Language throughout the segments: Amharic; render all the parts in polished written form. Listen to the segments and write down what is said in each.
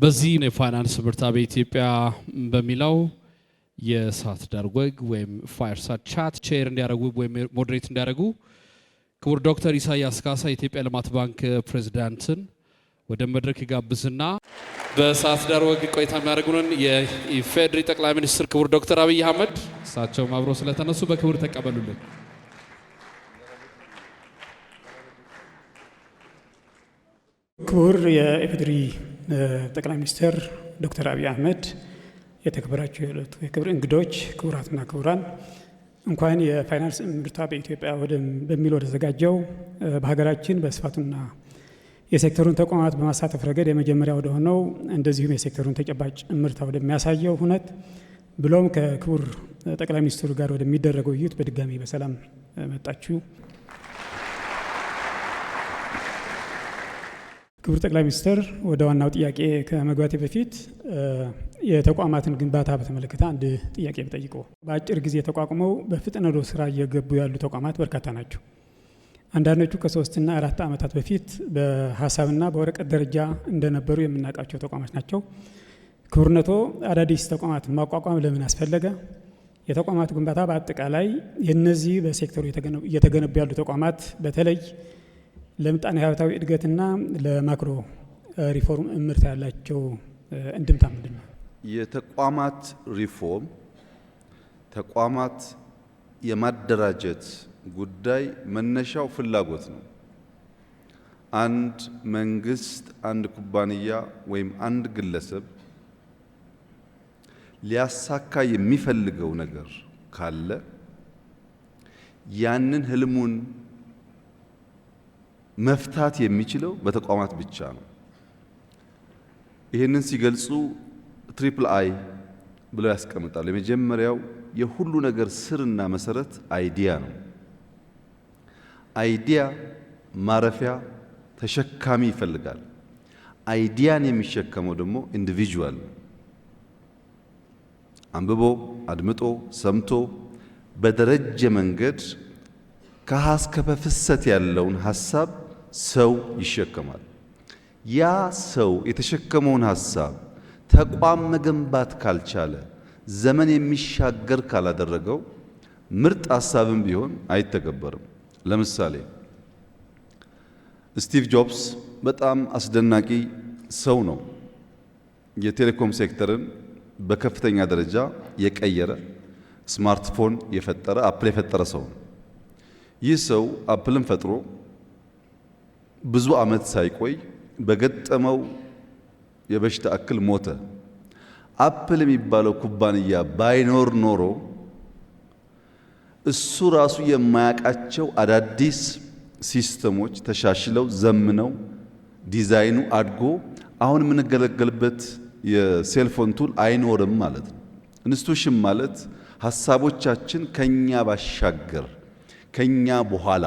በዚህ የፋይናንስ ምርታ በኢትዮጵያ በሚለው የእሳት ዳር ወግ ወይም ፋየርሳይድ ቻት ቼር እንዲያደርጉ ወይም ሞዴሬት እንዲያደርጉ ክቡር ዶክተር ኢሳያስ ካሳ የኢትዮጵያ ልማት ባንክ ፕሬዝዳንትን ወደ መድረክ ይጋብዝና በእሳት ዳር ወግ ቆይታ የሚያደርጉንን የኢፌዴሪ ጠቅላይ ሚኒስትር ክቡር ዶክተር አብይ አህመድ እሳቸውም አብረው ስለተነሱ በክብር ተቀበሉልን። ክቡር የኢፌዴሪ ጠቅላይ ሚኒስትር ዶክተር አብይ አህመድ፣ የተከበራችሁ የዕለቱ የክብር እንግዶች፣ ክቡራትና ክቡራን፣ እንኳን የፋይናንስ ምርታ በኢትዮጵያ በሚል ወደ ተዘጋጀው በሀገራችን በስፋቱና የሴክተሩን ተቋማት በማሳተፍ ረገድ የመጀመሪያ ወደ ሆነው እንደዚሁም የሴክተሩን ተጨባጭ ምርታ ወደሚያሳየው ሁነት ብሎም ከክቡር ጠቅላይ ሚኒስትሩ ጋር ወደሚደረገው ውይይት በድጋሚ በሰላም መጣችሁ። ክቡር ጠቅላይ ሚኒስትር፣ ወደ ዋናው ጥያቄ ከመግባቴ በፊት የተቋማትን ግንባታ በተመለከተ አንድ ጥያቄ ብጠይቆ። በአጭር ጊዜ ተቋቁመው በፍጥነት ወደ ስራ እየገቡ ያሉ ተቋማት በርካታ ናቸው። አንዳንዶቹ ከ3 እና 4 ዓመታት በፊት በሀሳብና በወረቀት ደረጃ እንደነበሩ የምናውቃቸው ተቋማት ናቸው። ክቡርነቶ አዳዲስ ተቋማት ማቋቋም ለምን አስፈለገ? የተቋማት ግንባታ በአጠቃላይ የነዚህ በሴክተሩ እየተገነቡ ያሉ ተቋማት በተለይ ለምጣኔ ሀብታዊ እድገትና ለማክሮ ሪፎርም እምርታ ያላቸው እንድምታ ምንድን ነው? የተቋማት ሪፎርም ተቋማት የማደራጀት ጉዳይ መነሻው ፍላጎት ነው። አንድ መንግስት፣ አንድ ኩባንያ ወይም አንድ ግለሰብ ሊያሳካ የሚፈልገው ነገር ካለ ያንን ህልሙን መፍታት የሚችለው በተቋማት ብቻ ነው። ይህንን ሲገልጹ ትሪፕል አይ ብለው ያስቀምጣሉ። የመጀመሪያው የሁሉ ነገር ስርና መሰረት አይዲያ ነው። አይዲያ ማረፊያ ተሸካሚ ይፈልጋል። አይዲያን የሚሸከመው ደግሞ ኢንዲቪጁዋል አንብቦ አድምጦ ሰምቶ በደረጀ መንገድ ከሀስከፈ ፍሰት ያለውን ሀሳብ ሰው ይሸከማል። ያ ሰው የተሸከመውን ሀሳብ ተቋም መገንባት ካልቻለ፣ ዘመን የሚሻገር ካላደረገው ምርጥ ሀሳብም ቢሆን አይተገበርም። ለምሳሌ ስቲቭ ጆብስ በጣም አስደናቂ ሰው ነው። የቴሌኮም ሴክተርን በከፍተኛ ደረጃ የቀየረ፣ ስማርትፎን የፈጠረ፣ አፕል የፈጠረ ሰው ነው። ይህ ሰው አፕልን ፈጥሮ ብዙ ዓመት ሳይቆይ በገጠመው የበሽታ እክል ሞተ። አፕል የሚባለው ኩባንያ ባይኖር ኖሮ እሱ ራሱ የማያውቃቸው አዳዲስ ሲስተሞች ተሻሽለው ዘምነው ዲዛይኑ አድጎ አሁን የምንገለገልበት የሴልፎን ቱል አይኖርም ማለት ነው። ኢንስቲትዩሽን ማለት ሀሳቦቻችን ከኛ ባሻገር ከኛ በኋላ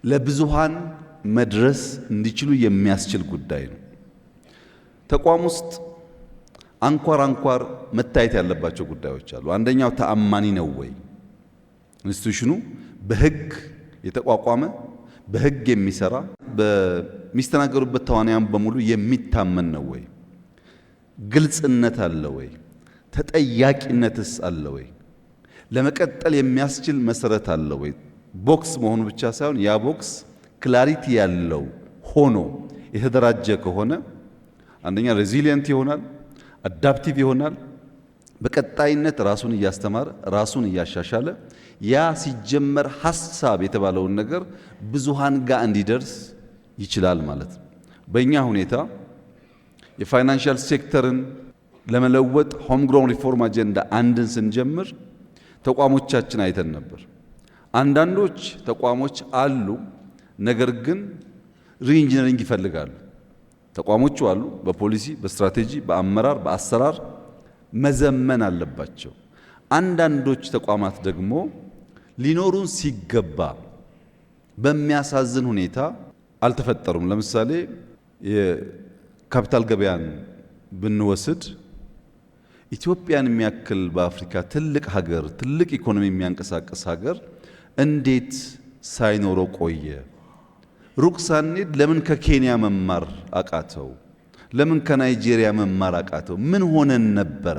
ለብዙሃን መድረስ እንዲችሉ የሚያስችል ጉዳይ ነው። ተቋም ውስጥ አንኳር መታየት ያለባቸው ጉዳዮች አሉ። አንደኛው ተአማኒ ነው ወይ? ኢንስቲትዩሽኑ በሕግ የተቋቋመ በሕግ የሚሰራ በሚስተናገሩበት ተዋናያን በሙሉ የሚታመን ነው ወይ? ግልጽነት አለ ወይ? ተጠያቂነትስ አለ ወይ? ለመቀጠል የሚያስችል መሰረት አለ ወይ? ቦክስ መሆኑ ብቻ ሳይሆን ያ ቦክስ ክላሪቲ ያለው ሆኖ የተደራጀ ከሆነ አንደኛ ሬዚሊየንት ይሆናል፣ አዳፕቲቭ ይሆናል። በቀጣይነት ራሱን እያስተማረ ራሱን እያሻሻለ ያ ሲጀመር ሐሳብ የተባለውን ነገር ብዙሃን ጋር እንዲደርስ ይችላል ማለት ነው። በእኛ ሁኔታ የፋይናንሻል ሴክተርን ለመለወጥ ሆም ግሮን ሪፎርም አጀንዳ አንድን ስንጀምር ተቋሞቻችን አይተን ነበር። አንዳንዶች ተቋሞች አሉ፣ ነገር ግን ሪኢንጂነሪንግ ይፈልጋሉ። ተቋሞቹ አሉ፣ በፖሊሲ በስትራቴጂ በአመራር በአሰራር መዘመን አለባቸው። አንዳንዶች ተቋማት ደግሞ ሊኖሩን ሲገባ በሚያሳዝን ሁኔታ አልተፈጠሩም። ለምሳሌ የካፒታል ገበያን ብንወስድ ኢትዮጵያን የሚያክል በአፍሪካ ትልቅ ሀገር፣ ትልቅ ኢኮኖሚ የሚያንቀሳቅስ ሀገር እንዴት ሳይኖረው ቆየ? ሩቅ ሳንሄድ ለምን ከኬንያ መማር አቃተው? ለምን ከናይጄሪያ መማር አቃተው? ምን ሆነን ነበረ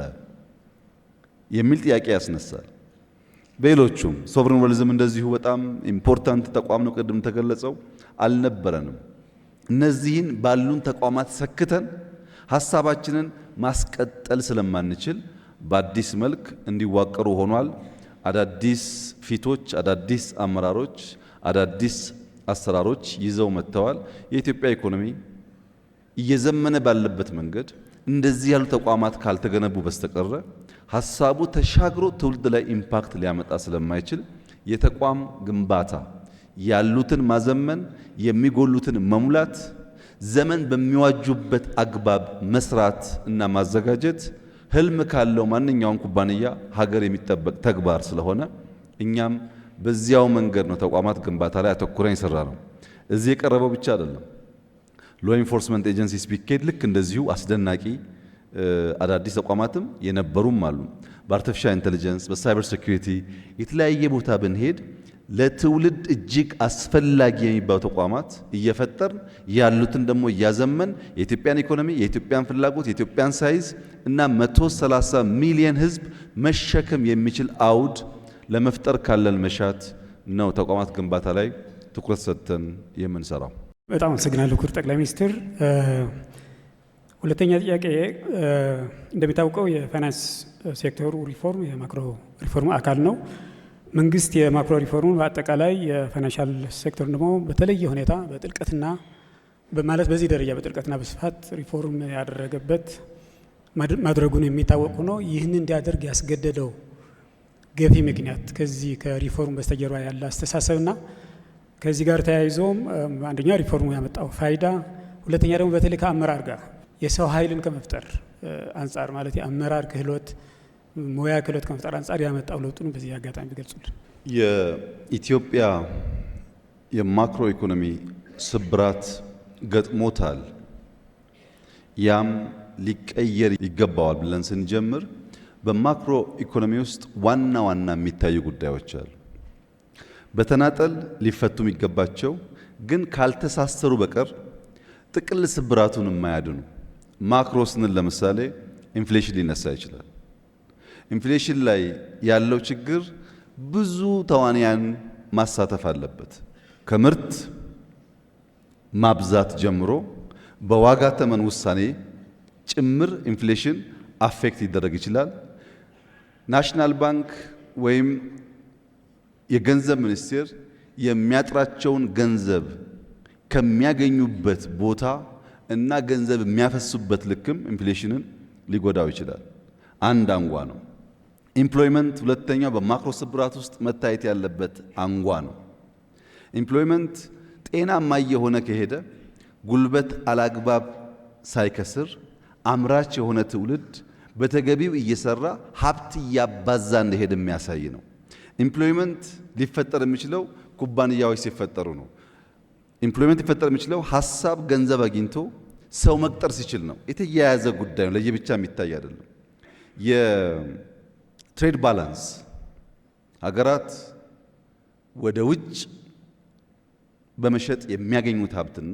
የሚል ጥያቄ ያስነሳል። በሌሎቹም ሶቨሬን ዌልዝም እንደዚሁ በጣም ኢምፖርታንት ተቋም ነው። ቅድም ተገለጸው አልነበረንም። እነዚህን ባሉን ተቋማት ሰክተን ሐሳባችንን ማስቀጠል ስለማንችል በአዲስ መልክ እንዲዋቀሩ ሆኗል። አዳዲስ ፊቶች፣ አዳዲስ አመራሮች፣ አዳዲስ አሰራሮች ይዘው መጥተዋል። የኢትዮጵያ ኢኮኖሚ እየዘመነ ባለበት መንገድ እንደዚህ ያሉ ተቋማት ካልተገነቡ በስተቀረ ሐሳቡ ተሻግሮ ትውልድ ላይ ኢምፓክት ሊያመጣ ስለማይችል የተቋም ግንባታ ያሉትን ማዘመን፣ የሚጎሉትን መሙላት፣ ዘመን በሚዋጁበት አግባብ መስራት እና ማዘጋጀት ህልም ካለው ማንኛውም ኩባንያ ሀገር የሚጠበቅ ተግባር ስለሆነ እኛም በዚያው መንገድ ነው ተቋማት ግንባታ ላይ አተኩረን የሰራ ነው። እዚህ የቀረበው ብቻ አይደለም። ሎ ኢንፎርስመንት ኤጀንሲስ ቢኬድ ልክ እንደዚሁ አስደናቂ አዳዲስ ተቋማትም የነበሩም አሉ። በአርቲፊሻል ኢንተለጀንስ፣ በሳይበር ሴኩሪቲ የተለያየ ቦታ ብንሄድ ለትውልድ እጅግ አስፈላጊ የሚባሉ ተቋማት እየፈጠርን ያሉትን ደግሞ እያዘመን የኢትዮጵያን ኢኮኖሚ፣ የኢትዮጵያን ፍላጎት፣ የኢትዮጵያን ሳይዝ እና 130 ሚሊዮን ህዝብ መሸከም የሚችል አውድ ለመፍጠር ካለን መሻት ነው ተቋማት ግንባታ ላይ ትኩረት ሰጥተን የምንሰራው። በጣም አመሰግናለሁ ክቡር ጠቅላይ ሚኒስትር። ሁለተኛ ጥያቄ እንደሚታወቀው የፋይናንስ ሴክተሩ ሪፎርም የማክሮ ሪፎርም አካል ነው። መንግስት የማክሮ ሪፎርሙን በአጠቃላይ የፋይናንሻል ሴክተሩን ደግሞ በተለየ ሁኔታ በጥልቀትና በማለት በዚህ ደረጃ በጥልቀትና በስፋት ሪፎርም ያደረገበት ማድረጉን የሚታወቅ ሆኖ ይህንን እንዲያደርግ ያስገደደው ገፊ ምክንያት ከዚህ ከሪፎርም በስተጀርባ ያለ አስተሳሰብና ከዚህ ጋር ተያይዞም አንደኛ ሪፎርሙ ያመጣው ፋይዳ፣ ሁለተኛ ደግሞ በተለይ ከአመራር ጋር የሰው ኃይልን ከመፍጠር አንጻር ማለት የአመራር ክህሎት ሙያ ክህሎት ከመፍጠር አንጻር ያመጣው ለውጡን በዚህ አጋጣሚ ቢገልጹልን። የኢትዮጵያ የማክሮ ኢኮኖሚ ስብራት ገጥሞታል። ያም ሊቀየር ይገባዋል ብለን ስንጀምር በማክሮ ኢኮኖሚ ውስጥ ዋና ዋና የሚታዩ ጉዳዮች አሉ። በተናጠል ሊፈቱ የሚገባቸው ግን ካልተሳሰሩ በቀር ጥቅል ስብራቱን የማያድኑ። ማክሮ ስንል ለምሳሌ ኢንፍሌሽን ሊነሳ ይችላል። ኢንፍሌሽን ላይ ያለው ችግር ብዙ ተዋንያን ማሳተፍ አለበት። ከምርት ማብዛት ጀምሮ በዋጋ ተመን ውሳኔ ጭምር ኢንፍሌሽን አፌክት ሊደረግ ይችላል። ናሽናል ባንክ ወይም የገንዘብ ሚኒስቴር የሚያጥራቸውን ገንዘብ ከሚያገኙበት ቦታ እና ገንዘብ የሚያፈሱበት ልክም ኢንፍሌሽንን ሊጎዳው ይችላል። አንድ አንጓ ነው። ኢምፕሎይመንት ሁለተኛው በማክሮ ስብራት ውስጥ መታየት ያለበት አንጓ ነው። ኢምፕሎይመንት ጤናማ የሆነ ከሄደ ጉልበት አላግባብ ሳይከስር አምራች የሆነ ትውልድ በተገቢው እየሰራ ሀብት እያባዛ እንደሄደ የሚያሳይ ነው። ኢምፕሎይመንት ሊፈጠር የሚችለው ኩባንያዎች ሲፈጠሩ ነው። ኢምፕሎይመንት ሊፈጠር የሚችለው ሀሳብ ገንዘብ አግኝቶ ሰው መቅጠር ሲችል ነው። የተያያዘ ጉዳይ ነው፣ ለየብቻ የሚታይ አይደለም። የትሬድ ባላንስ ሀገራት ወደ ውጭ በመሸጥ የሚያገኙት ሀብትና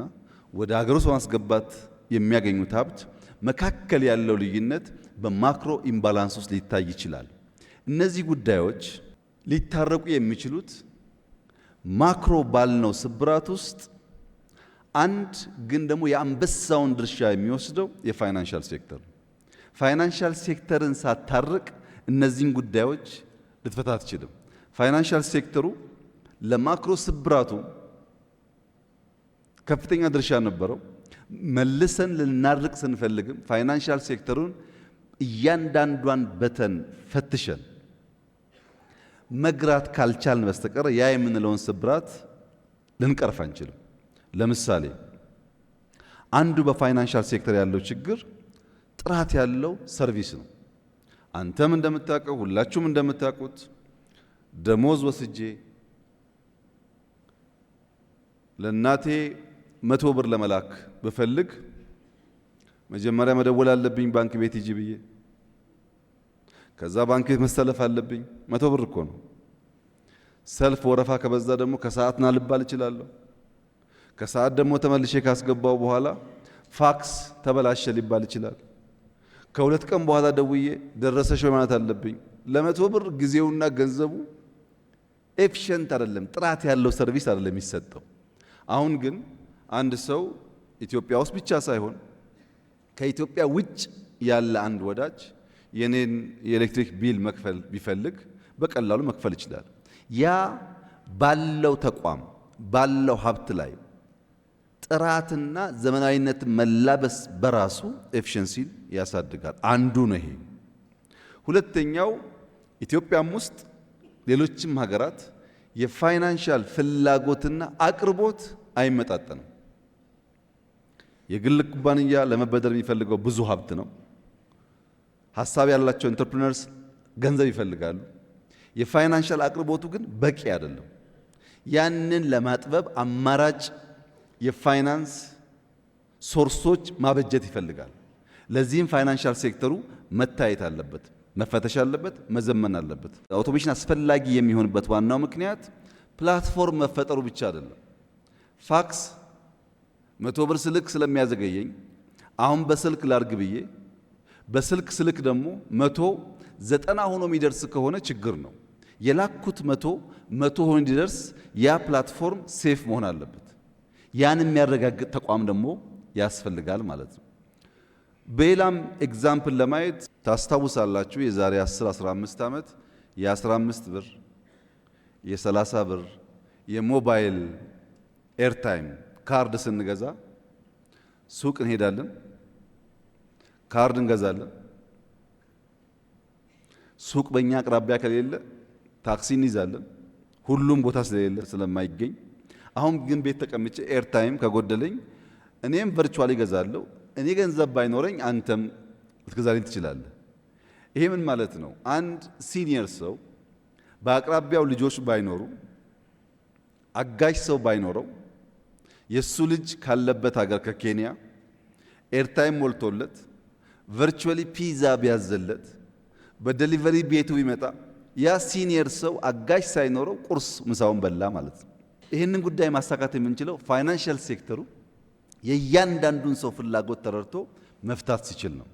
ወደ ሀገር ውስጥ በማስገባት የሚያገኙት ሀብት መካከል ያለው ልዩነት በማክሮ ኢምባላንስ ውስጥ ሊታይ ይችላል። እነዚህ ጉዳዮች ሊታረቁ የሚችሉት ማክሮ ባልነው ስብራት ውስጥ አንድ ግን ደግሞ የአንበሳውን ድርሻ የሚወስደው የፋይናንሻል ሴክተር ነው። ፋይናንሻል ሴክተርን ሳታርቅ እነዚህን ጉዳዮች ልትፈታ አትችልም። ፋይናንሻል ሴክተሩ ለማክሮ ስብራቱ ከፍተኛ ድርሻ ነበረው። መልሰን ልናርቅ ስንፈልግም ፋይናንሻል ሴክተሩን እያንዳንዷን በተን ፈትሸን መግራት ካልቻልን በስተቀር ያ የምንለውን ስብራት ልንቀርፍ አንችልም። ለምሳሌ አንዱ በፋይናንሻል ሴክተር ያለው ችግር ጥራት ያለው ሰርቪስ ነው። አንተም እንደምታውቀው ሁላችሁም እንደምታውቁት ደሞዝ ወስጄ ለእናቴ 100 ብር ለመላክ ብፈልግ መጀመሪያ መደወል አለብኝ ባንክ ቤት ሂጂ ብዬ። ከዛ ባንክ ቤት መሰለፍ አለብኝ። 100 ብር እኮ ነው። ሰልፍ ወረፋ ከበዛ ደግሞ ከሰዓት ና ልባል እችላለሁ። ከሰዓት ደግሞ ተመልሼ ካስገባው በኋላ ፋክስ ተበላሸ ሊባል ይችላል። ከሁለት ቀን በኋላ ደውዬ ደረሰሽ ማለት አለብኝ። ለ100 ብር ጊዜውና ገንዘቡ ኤፊሽንት አይደለም፣ ጥራት ያለው ሰርቪስ አይደለም የሚሰጠው። አሁን ግን አንድ ሰው ኢትዮጵያ ውስጥ ብቻ ሳይሆን ከኢትዮጵያ ውጭ ያለ አንድ ወዳጅ የኔን የኤሌክትሪክ ቢል መክፈል ቢፈልግ በቀላሉ መክፈል ይችላል። ያ ባለው ተቋም ባለው ሀብት ላይ ጥራትና ዘመናዊነት መላበስ በራሱ ኤፊሽንሲን ያሳድጋል። አንዱ ነው ይሄ። ሁለተኛው ኢትዮጵያም ውስጥ ሌሎችም ሀገራት የፋይናንሻል ፍላጎትና አቅርቦት አይመጣጠንም። የግል ኩባንያ ለመበደር የሚፈልገው ብዙ ሀብት ነው። ሀሳብ ያላቸው ኢንተርፕሪነርስ ገንዘብ ይፈልጋሉ። የፋይናንሻል አቅርቦቱ ግን በቂ አይደለም። ያንን ለማጥበብ አማራጭ የፋይናንስ ሶርሶች ማበጀት ይፈልጋል። ለዚህም ፋይናንሻል ሴክተሩ መታየት አለበት፣ መፈተሽ አለበት፣ መዘመን አለበት። አውቶሜሽን አስፈላጊ የሚሆንበት ዋናው ምክንያት ፕላትፎርም መፈጠሩ ብቻ አይደለም። ፋክስ 100 ብር ስልክ ስለሚያዘገየኝ አሁን በስልክ ላርግ ብዬ በስልክ ስልክ ደግሞ 190 ሆኖ የሚደርስ ከሆነ ችግር ነው። የላኩት 100 ሆኖ እንዲደርስ ያ ፕላትፎርም ሴፍ መሆን አለበት። ያን የሚያረጋግጥ ተቋም ደግሞ ያስፈልጋል ማለት ነው። በሌላም ኤግዛምፕል ለማየት ታስታውሳላችሁ፣ የዛሬ 10-15 ዓመት የ15 ብር የ30 ብር የሞባይል ኤርታይም ካርድ ስንገዛ ሱቅ እንሄዳለን፣ ካርድ እንገዛለን። ሱቅ በእኛ አቅራቢያ ከሌለ ታክሲ እንይዛለን፣ ሁሉም ቦታ ስለሌለ ስለማይገኝ። አሁን ግን ቤት ተቀምጬ ኤርታይም ከጎደለኝ እኔም ቨርቹዋሊ ገዛለሁ። እኔ ገንዘብ ባይኖረኝ አንተም ልትገዛልኝ ትችላለህ። ይሄ ምን ማለት ነው? አንድ ሲኒየር ሰው በአቅራቢያው ልጆች ባይኖሩ፣ አጋዥ ሰው ባይኖረው፣ የሱ ልጅ ካለበት ሀገር ከኬንያ ኤርታይም ሞልቶለት ቨርቹዋሊ ፒዛ ቢያዘለት በዴሊቨሪ ቤቱ ቢመጣ ያ ሲኒየር ሰው አጋዥ ሳይኖረው ቁርስ ምሳውን በላ ማለት ነው። ይህንን ጉዳይ ማሳካት የምንችለው ፋይናንሻል ሴክተሩ የእያንዳንዱን ሰው ፍላጎት ተረድቶ መፍታት ሲችል ነው።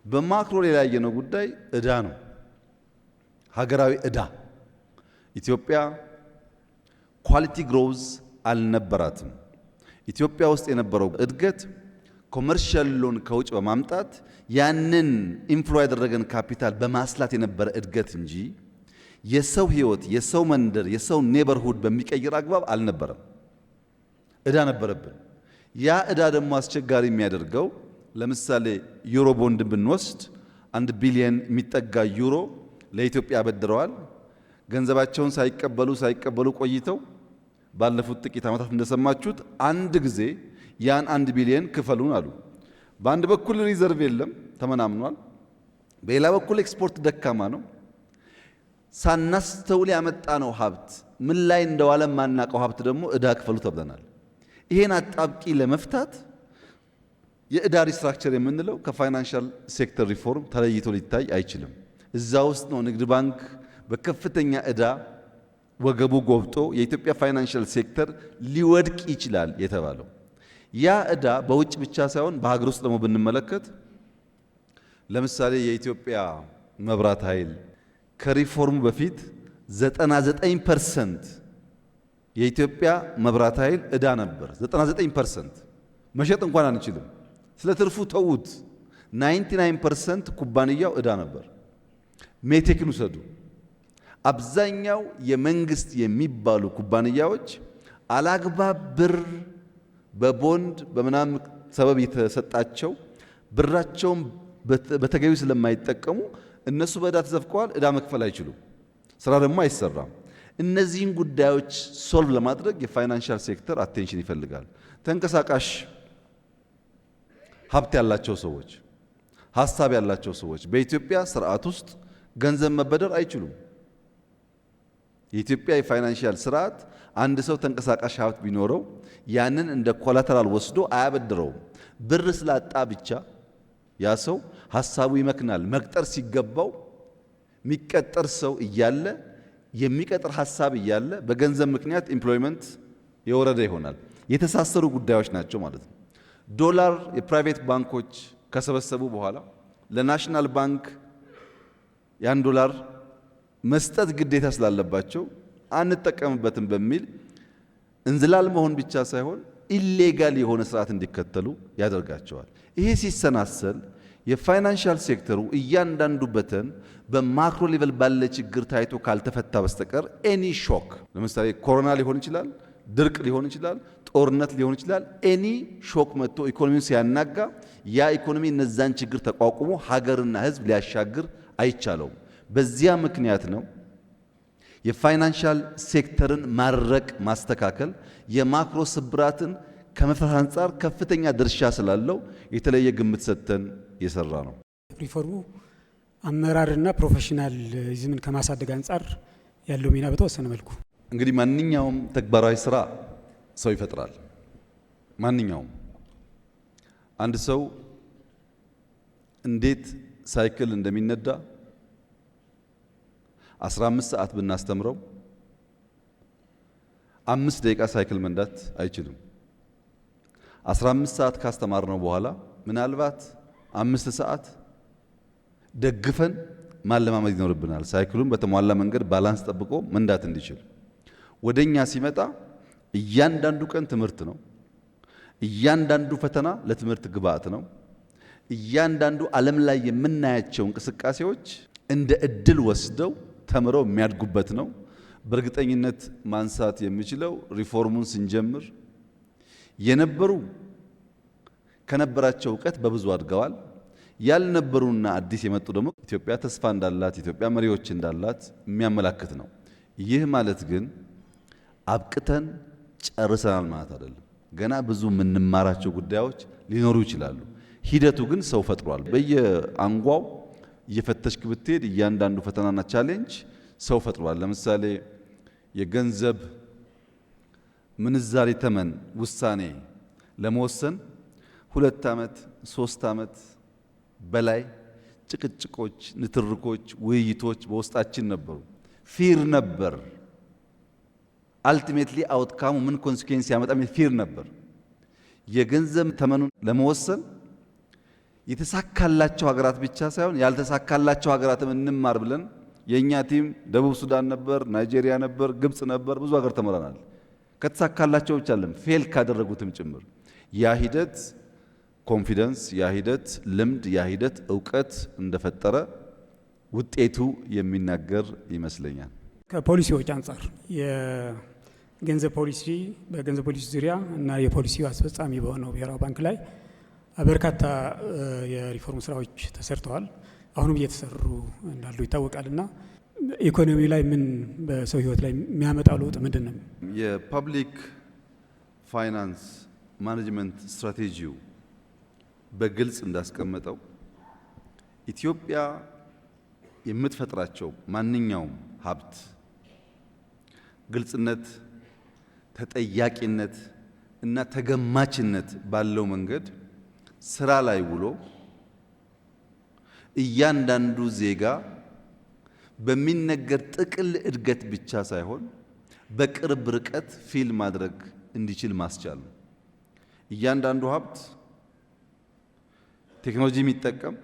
በማክሮ ሌላ ያየነው ጉዳይ ዕዳ ነው። ሀገራዊ ዕዳ። ኢትዮጵያ ኳሊቲ ግሮዝ አልነበራትም። ኢትዮጵያ ውስጥ የነበረው እድገት ኮመርሻል ሎን ከውጭ በማምጣት ያንን ኢንፍሎ ያደረገን ካፒታል በማስላት የነበረ እድገት እንጂ የሰው ህይወት፣ የሰው መንደር፣ የሰው ኔበርሁድ በሚቀይር አግባብ አልነበረም። ዕዳ ነበረብን። ያ ዕዳ ደግሞ አስቸጋሪ የሚያደርገው ለምሳሌ ዩሮ ቦንድ ብንወስድ 1 ቢሊዮን የሚጠጋ ዩሮ ለኢትዮጵያ አበድረዋል። ገንዘባቸውን ሳይቀበሉ ቆይተው ባለፉት ጥቂት ዓመታት እንደሰማችሁት አንድ ጊዜ ያን 1 ቢሊዮን ክፈሉን አሉ። በአንድ በኩል ሪዘርቭ የለም ተመናምኗል፣ በሌላ በኩል ኤክስፖርት ደካማ ነው። ሳናስተውል ያመጣነው ሀብት ምን ላይ እንደዋለ ማናቀው ሀብት ደግሞ ዕዳ ክፈሉ ተብለናል። ይሄን አጣብቂ ለመፍታት የዕዳ ሪስትራክቸር የምንለው ከፋይናንሻል ሴክተር ሪፎርም ተለይቶ ሊታይ አይችልም። እዛ ውስጥ ነው ንግድ ባንክ በከፍተኛ ዕዳ ወገቡ ጎብጦ የኢትዮጵያ ፋይናንሻል ሴክተር ሊወድቅ ይችላል የተባለው። ያ ዕዳ በውጭ ብቻ ሳይሆን በሀገር ውስጥ ደግሞ ብንመለከት ለምሳሌ የኢትዮጵያ መብራት ኃይል ከሪፎርሙ በፊት 99% የኢትዮጵያ መብራት ኃይል ዕዳ ነበር። 99% መሸጥ እንኳን አንችልም። ስለ ትርፉ ተውት። 99% ኩባንያው ዕዳ ነበር። ሜቴክን ውሰዱ። አብዛኛው የመንግስት የሚባሉ ኩባንያዎች አላግባብ ብር በቦንድ በምናምን ሰበብ የተሰጣቸው ብራቸውን በተገቢው ስለማይጠቀሙ እነሱ በዕዳ ተዘፍቀዋል። ዕዳ መክፈል አይችሉም። ስራ ደግሞ አይሰራም። እነዚህን ጉዳዮች ሶልቭ ለማድረግ የፋይናንሻል ሴክተር አቴንሽን ይፈልጋል። ተንቀሳቃሽ ሀብት ያላቸው ሰዎች፣ ሀሳብ ያላቸው ሰዎች በኢትዮጵያ ስርዓት ውስጥ ገንዘብ መበደር አይችሉም። የኢትዮጵያ የፋይናንሻል ስርዓት አንድ ሰው ተንቀሳቃሽ ሀብት ቢኖረው ያንን እንደ ኮላተራል ወስዶ አያበድረውም። ብር ስላጣ ብቻ ያ ሰው ሀሳቡ ይመክናል። መቅጠር ሲገባው የሚቀጠር ሰው እያለ የሚቀጥር ሀሳብ እያለ በገንዘብ ምክንያት ኤምፕሎይመንት የወረደ ይሆናል። የተሳሰሩ ጉዳዮች ናቸው ማለት ነው። ዶላር የፕራይቬት ባንኮች ከሰበሰቡ በኋላ ለናሽናል ባንክ ያን ዶላር መስጠት ግዴታ ስላለባቸው አንጠቀምበትም በሚል እንዝላል መሆን ብቻ ሳይሆን ኢሌጋል የሆነ ስርዓት እንዲከተሉ ያደርጋቸዋል። ይሄ ሲሰናሰል የፋይናንሻል ሴክተሩ እያንዳንዱ በተን በማክሮ ሌቨል ባለ ችግር ታይቶ ካልተፈታ በስተቀር ኤኒ ሾክ፣ ለምሳሌ ኮሮና ሊሆን ይችላል፣ ድርቅ ሊሆን ይችላል፣ ጦርነት ሊሆን ይችላል። ኤኒ ሾክ መጥቶ ኢኮኖሚውን ሲያናጋ ያ ኢኮኖሚ እነዛን ችግር ተቋቁሞ ሀገርና ሕዝብ ሊያሻግር አይቻለውም። በዚያ ምክንያት ነው የፋይናንሻል ሴክተርን ማረቅ ማስተካከል የማክሮ ስብራትን ከመፍታት አንጻር ከፍተኛ ድርሻ ስላለው የተለየ ግምት ሰጥተን የሰራ ነው። ሪፎርሙ አመራርና ፕሮፌሽናሊዝምን ከማሳደግ አንጻር ያለው ሚና በተወሰነ መልኩ እንግዲህ ማንኛውም ተግባራዊ ስራ ሰው ይፈጥራል። ማንኛውም አንድ ሰው እንዴት ሳይክል እንደሚነዳ 15 ሰዓት ብናስተምረው 5 ደቂቃ ሳይክል መንዳት አይችልም። 15 ሰዓት ካስተማርነው በኋላ ምናልባት 5 ሰዓት ደግፈን ማለማመድ ይኖርብናል። ሳይክሉን በተሟላ መንገድ ባላንስ ጠብቆ መንዳት እንዲችል። ወደኛ ሲመጣ እያንዳንዱ ቀን ትምህርት ነው። እያንዳንዱ ፈተና ለትምህርት ግብዓት ነው። እያንዳንዱ ዓለም ላይ የምናያቸው እንቅስቃሴዎች እንደ እድል ወስደው ተምረው የሚያድጉበት ነው። በእርግጠኝነት ማንሳት የሚችለው ሪፎርሙን ስንጀምር የነበሩ ከነበራቸው እውቀት በብዙ አድገዋል። ያልነበሩና አዲስ የመጡ ደግሞ ኢትዮጵያ ተስፋ እንዳላት፣ ኢትዮጵያ መሪዎች እንዳላት የሚያመላክት ነው። ይህ ማለት ግን አብቅተን ጨርሰናል ማለት አይደለም። ገና ብዙ የምንማራቸው ጉዳዮች ሊኖሩ ይችላሉ። ሂደቱ ግን ሰው ፈጥሯል። በየአንጓው እየፈተሽክ ብትሄድ እያንዳንዱ ፈተናና ቻሌንጅ ሰው ፈጥሯል። ለምሳሌ የገንዘብ ምንዛሪ ተመን ውሳኔ ለመወሰን 2 ዓመት 3 ዓመት በላይ ጭቅጭቆች፣ ንትርኮች፣ ውይይቶች በውስጣችን ነበሩ። ፊር ነበር። አልቲሜትሊ አውትካሙ ምን ኮንሲኩዌንስ ያመጣም ፊር ነበር። የገንዘብ ተመኑን ለመወሰን የተሳካላቸው ሀገራት ብቻ ሳይሆን ያልተሳካላቸው ሀገራትም እንማር ብለን የኛ ቲም ደቡብ ሱዳን ነበር፣ ናይጄሪያ ነበር፣ ግብጽ ነበር። ብዙ ሀገር ተመራናል። ከተሳካላቸው ብቻ አይደለም ፌል ካደረጉትም ጭምር። ያ ሂደት ኮንፊደንስ፣ ያ ሂደት ልምድ፣ ያ ሂደት እውቀት እንደፈጠረ ውጤቱ የሚናገር ይመስለኛል። ከፖሊሲዎች አንጻር የገንዘብ ፖሊሲ በገንዘብ ፖሊሲ ዙሪያ እና የፖሊሲው አስፈጻሚ በሆነው ብሔራዊ ባንክ ላይ በርካታ የሪፎርም ስራዎች ተሰርተዋል። አሁንም እየተሰሩ እንዳሉ ይታወቃል። እና ኢኮኖሚ ላይ ምን በሰው ህይወት ላይ የሚያመጣው ለውጥ ምንድን ነው? የፐብሊክ ፋይናንስ ማኔጅመንት ስትራቴጂው በግልጽ እንዳስቀመጠው ኢትዮጵያ የምትፈጥራቸው ማንኛውም ሀብት ግልጽነት፣ ተጠያቂነት እና ተገማችነት ባለው መንገድ ስራ ላይ ውሎ እያንዳንዱ ዜጋ በሚነገር ጥቅል እድገት ብቻ ሳይሆን በቅርብ ርቀት ፊል ማድረግ እንዲችል ማስቻል ነው። እያንዳንዱ ሀብት ቴክኖሎጂ የሚጠቀም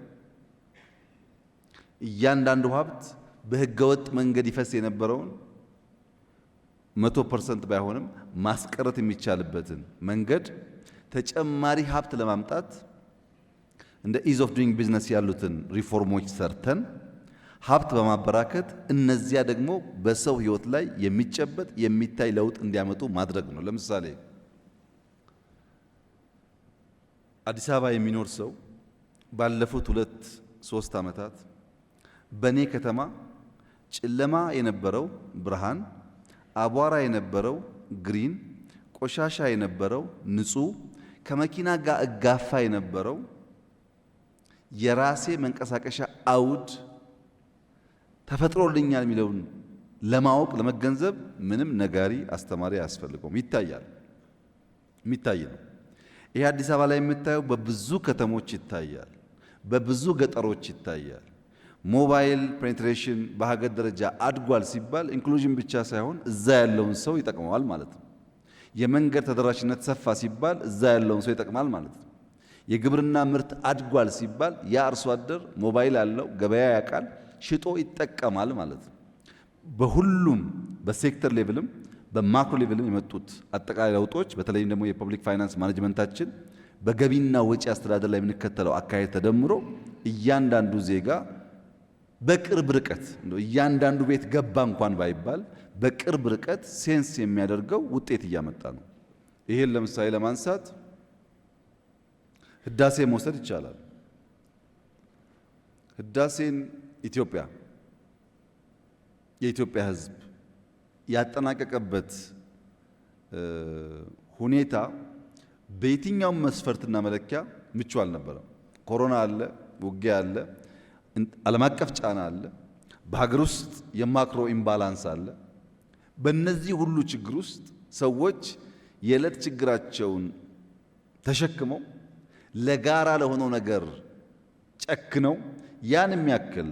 እያንዳንዱ ሀብት በህገወጥ መንገድ ይፈስ የነበረውን 100% ባይሆንም ማስቀረት የሚቻልበትን መንገድ ተጨማሪ ሀብት ለማምጣት እንደ ኢዝ ኦፍ ዱይንግ ቢዝነስ ያሉትን ሪፎርሞች ሰርተን ሀብት በማበራከት እነዚያ ደግሞ በሰው ህይወት ላይ የሚጨበጥ የሚታይ ለውጥ እንዲያመጡ ማድረግ ነው። ለምሳሌ አዲስ አበባ የሚኖር ሰው ባለፉት 2-3 ዓመታት በኔ ከተማ ጨለማ የነበረው ብርሃን፣ አቧራ የነበረው ግሪን፣ ቆሻሻ የነበረው ንጹህ፣ ከመኪና ጋር እጋፋ የነበረው የራሴ መንቀሳቀሻ አውድ ተፈጥሮልኛል የሚለውን ለማወቅ ለመገንዘብ ምንም ነጋሪ አስተማሪ አያስፈልገውም። ይታያል፣ የሚታይ ነው። ይሄ አዲስ አበባ ላይ የምታየው በብዙ ከተሞች ይታያል፣ በብዙ ገጠሮች ይታያል። ሞባይል ፔኔትሬሽን በሀገር ደረጃ አድጓል ሲባል ኢንክሉዥን ብቻ ሳይሆን እዛ ያለውን ሰው ይጠቅመዋል ማለት ነው። የመንገድ ተደራሽነት ሰፋ ሲባል እዛ ያለውን ሰው ይጠቅማል ማለት ነው። የግብርና ምርት አድጓል ሲባል ያ አርሶ አደር ሞባይል አለው፣ ገበያ ያውቃል፣ ሽጦ ይጠቀማል ማለት ነው። በሁሉም በሴክተር ሌቭልም በማክሮ ሌቭልም የመጡት አጠቃላይ ለውጦች በተለይም ደግሞ የፐብሊክ ፋይናንስ ማኔጅመንታችን በገቢና ወጪ አስተዳደር ላይ የምንከተለው አካሄድ ተደምሮ እያንዳንዱ ዜጋ በቅርብ ርቀት እያንዳንዱ ቤት ገባ እንኳን ባይባል በቅርብ ርቀት ሴንስ የሚያደርገው ውጤት እያመጣ ነው። ይሄን ለምሳሌ ለማንሳት ህዳሴ መውሰድ ይቻላል። ህዳሴን የኢትዮጵያ ህዝብ ያጠናቀቀበት ሁኔታ በየትኛውም መስፈርትና መለኪያ ምቹ አልነበረም። ኮሮና አለ፣ ውጊያ አለ፣ ዓለም አቀፍ ጫና አለ፣ በሀገር ውስጥ የማክሮ ኢምባላንስ አለ። በእነዚህ ሁሉ ችግር ውስጥ ሰዎች የዕለት ችግራቸውን ተሸክመው ለጋራ ለሆነው ነገር ጨክነው ያን የሚያክል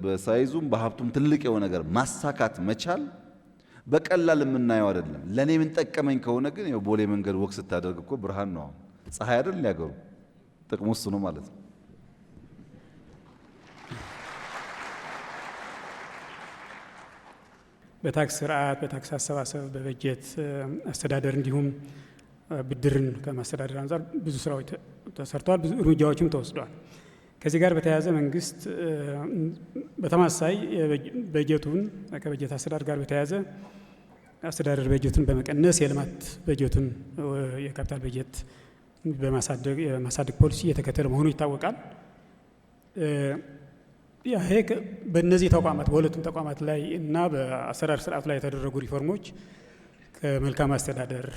በሳይዙም በሀብቱም ትልቅ የሆነ ነገር ማሳካት መቻል በቀላል የምናየው አይደለም። ለኔ ምን ጠቀመኝ ከሆነ ግን ቦሌ መንገድ ወክ ስታደርግ እኮ ብርሃን ነው። ፀሐይ አይደል ያገሩ ጥቅሙ እሱ ነው ማለት ነው። በታክስ ስርዓት፣ በታክስ አሰባሰብ፣ በበጀት አስተዳደር እንዲሁም ብድርን ከማስተዳደር አንጻር ብዙ ስራዎች ተሰርተዋል፣ ብዙ እርምጃዎችም ተወስደዋል። ከዚህ ጋር በተያያዘ መንግስት በተመሳሳይ በጀቱን ከበጀት አስተዳደር ጋር በተያያዘ አስተዳደር በጀቱን በመቀነስ የልማት በጀቱን የካፒታል በጀት በማሳደግ ፖሊሲ እየተከተለ መሆኑ ይታወቃል። ይሄ በእነዚህ ተቋማት በሁለቱም ተቋማት ላይ እና በአሰራር ስርዓቱ ላይ የተደረጉ ሪፎርሞች ከመልካም አስተዳደር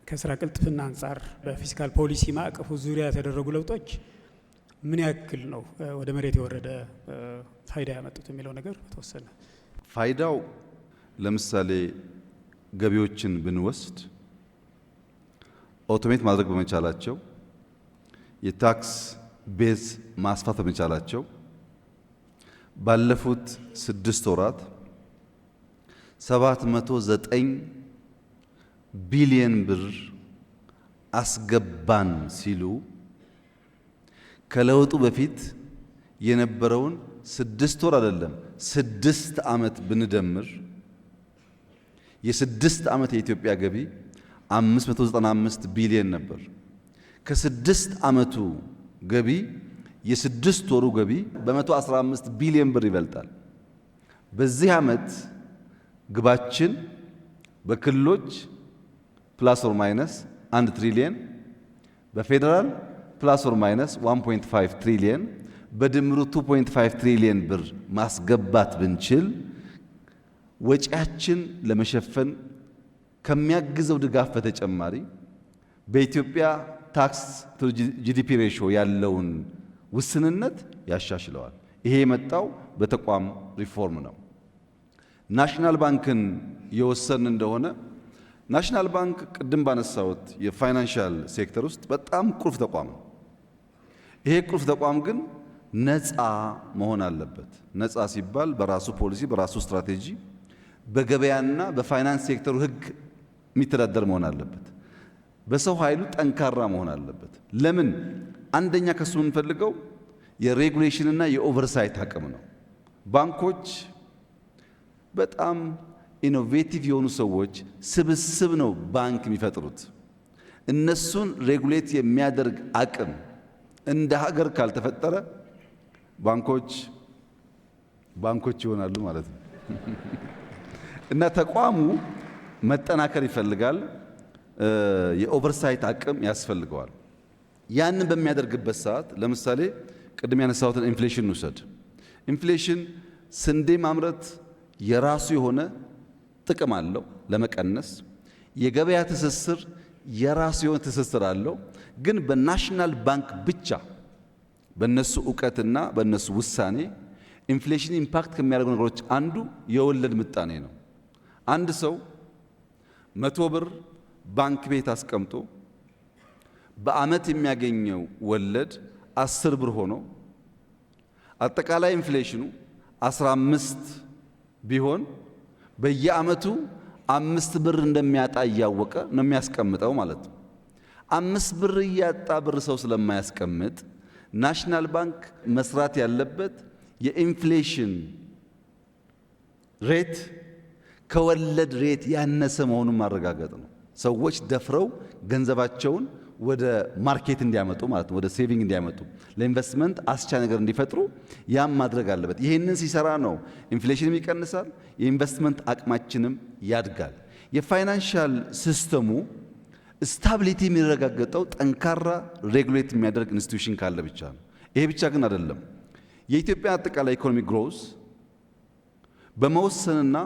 ከስራ ቅልጥፍና አንጻር በፊስካል ፖሊሲ ማዕቀፉ ዙሪያ የተደረጉ ለውጦች ምን ያክል ነው ወደ መሬት የወረደ ፋይዳ ያመጡት የሚለው ነገር ተወሰነ። ፋይዳው ለምሳሌ ገቢዎችን ብንወስድ ኦቶሜት ማድረግ በመቻላቸው የታክስ ቤዝ ማስፋት በመቻላቸው ባለፉት 6 ወራት 709 ቢሊዮን ብር አስገባን ሲሉ ከለውጡ በፊት የነበረውን 6 ወር አይደለም 6 ዓመት ብንደምር የ6 ዓመት የኢትዮጵያ ገቢ 595 ቢሊዮን ነበር። ከ6 ዓመቱ ገቢ የ6 ወሩ ገቢ በ115 ቢሊዮን ብር ይበልጣል። በዚህ ዓመት ግባችን በክልሎች ፕላስ ኦር ማይነስ 1 ትሪሊየን፣ በፌደራል ፕላስ ኦር ማይነስ 1.5 ትሪሊየን፣ በድምሩ 2.5 ትሪሊየን ብር ማስገባት ብንችል ወጪያችን ለመሸፈን ከሚያግዘው ድጋፍ በተጨማሪ በኢትዮጵያ ታክስ ቱ ጂዲፒ ሬሾ ያለውን ውስንነት ያሻሽለዋል። ይሄ የመጣው በተቋም ሪፎርም ነው። ናሽናል ባንክን የወሰን እንደሆነ ናሽናል ባንክ ቅድም ባነሳሁት የፋይናንሻል ሴክተር ውስጥ በጣም ቁልፍ ተቋም ነው። ይሄ ቁልፍ ተቋም ግን ነፃ መሆን አለበት። ነፃ ሲባል በራሱ ፖሊሲ፣ በራሱ ስትራቴጂ፣ በገበያና በፋይናንስ ሴክተሩ ሕግ የሚተዳደር መሆን አለበት። በሰው ኃይሉ ጠንካራ መሆን አለበት። ለምን? አንደኛ ከሱ የምንፈልገው የሬጉሌሽንና የኦቨርሳይት አቅም ነው። ባንኮች በጣም ኢኖቬቲቭ የሆኑ ሰዎች ስብስብ ነው ባንክ የሚፈጥሩት። እነሱን ሬጉሌት የሚያደርግ አቅም እንደ ሀገር ካልተፈጠረ ባንኮች ይሆናሉ ማለት ነው። እና ተቋሙ መጠናከር ይፈልጋል። የኦቨርሳይት አቅም ያስፈልገዋል። ያንን በሚያደርግበት ሰዓት ለምሳሌ ቅድም ያነሳሁትን ኢንፍሌሽን ውሰድ። ኢንፍሌሽን ስንዴ ማምረት የራሱ የሆነ ጥቅም አለው ለመቀነስ። የገበያ ትስስር የራሱ የሆነ ትስስር አለው። ግን በናሽናል ባንክ ብቻ በነሱ ዕውቀትና በነሱ ውሳኔ ኢንፍሌሽን ኢምፓክት ከሚያደርጉ ነገሮች አንዱ የወለድ ምጣኔ ነው። አንድ ሰው 100 ብር ባንክ ቤት አስቀምጦ በአመት የሚያገኘው ወለድ 10 ብር ሆኖ አጠቃላይ ኢንፍሌሽኑ 15 ቢሆን በየአመቱ 5 ብር እንደሚያጣ እያወቀ ነው የሚያስቀምጠው ማለት ነው። 5 ብር እያጣ ብር ሰው ስለማያስቀምጥ ናሽናል ባንክ መስራት ያለበት የኢንፍሌሽን ሬት ከወለድ ሬት ያነሰ መሆኑን ማረጋገጥ ነው። ሰዎች ደፍረው ገንዘባቸውን ወደ ማርኬት እንዲያመጡ ማለት ነው፣ ወደ ሴቪንግ እንዲያመጡ፣ ለኢንቨስትመንት አስቻይ ነገር እንዲፈጥሩ ያም ማድረግ አለበት። ይሄንን ሲሰራ ነው ኢንፍሌሽንም ይቀንሳል፣ የኢንቨስትመንት አቅማችንም ያድጋል። የፋይናንሻል ሲስተሙ ስታቢሊቲ የሚረጋገጠው ጠንካራ ሬጉሌት የሚያደርግ ኢንስቲትዩሽን ካለ ብቻ ነው። ይሄ ብቻ ግን አይደለም። የኢትዮጵያ አጠቃላይ ኢኮኖሚ ግሮዝ በመወሰንና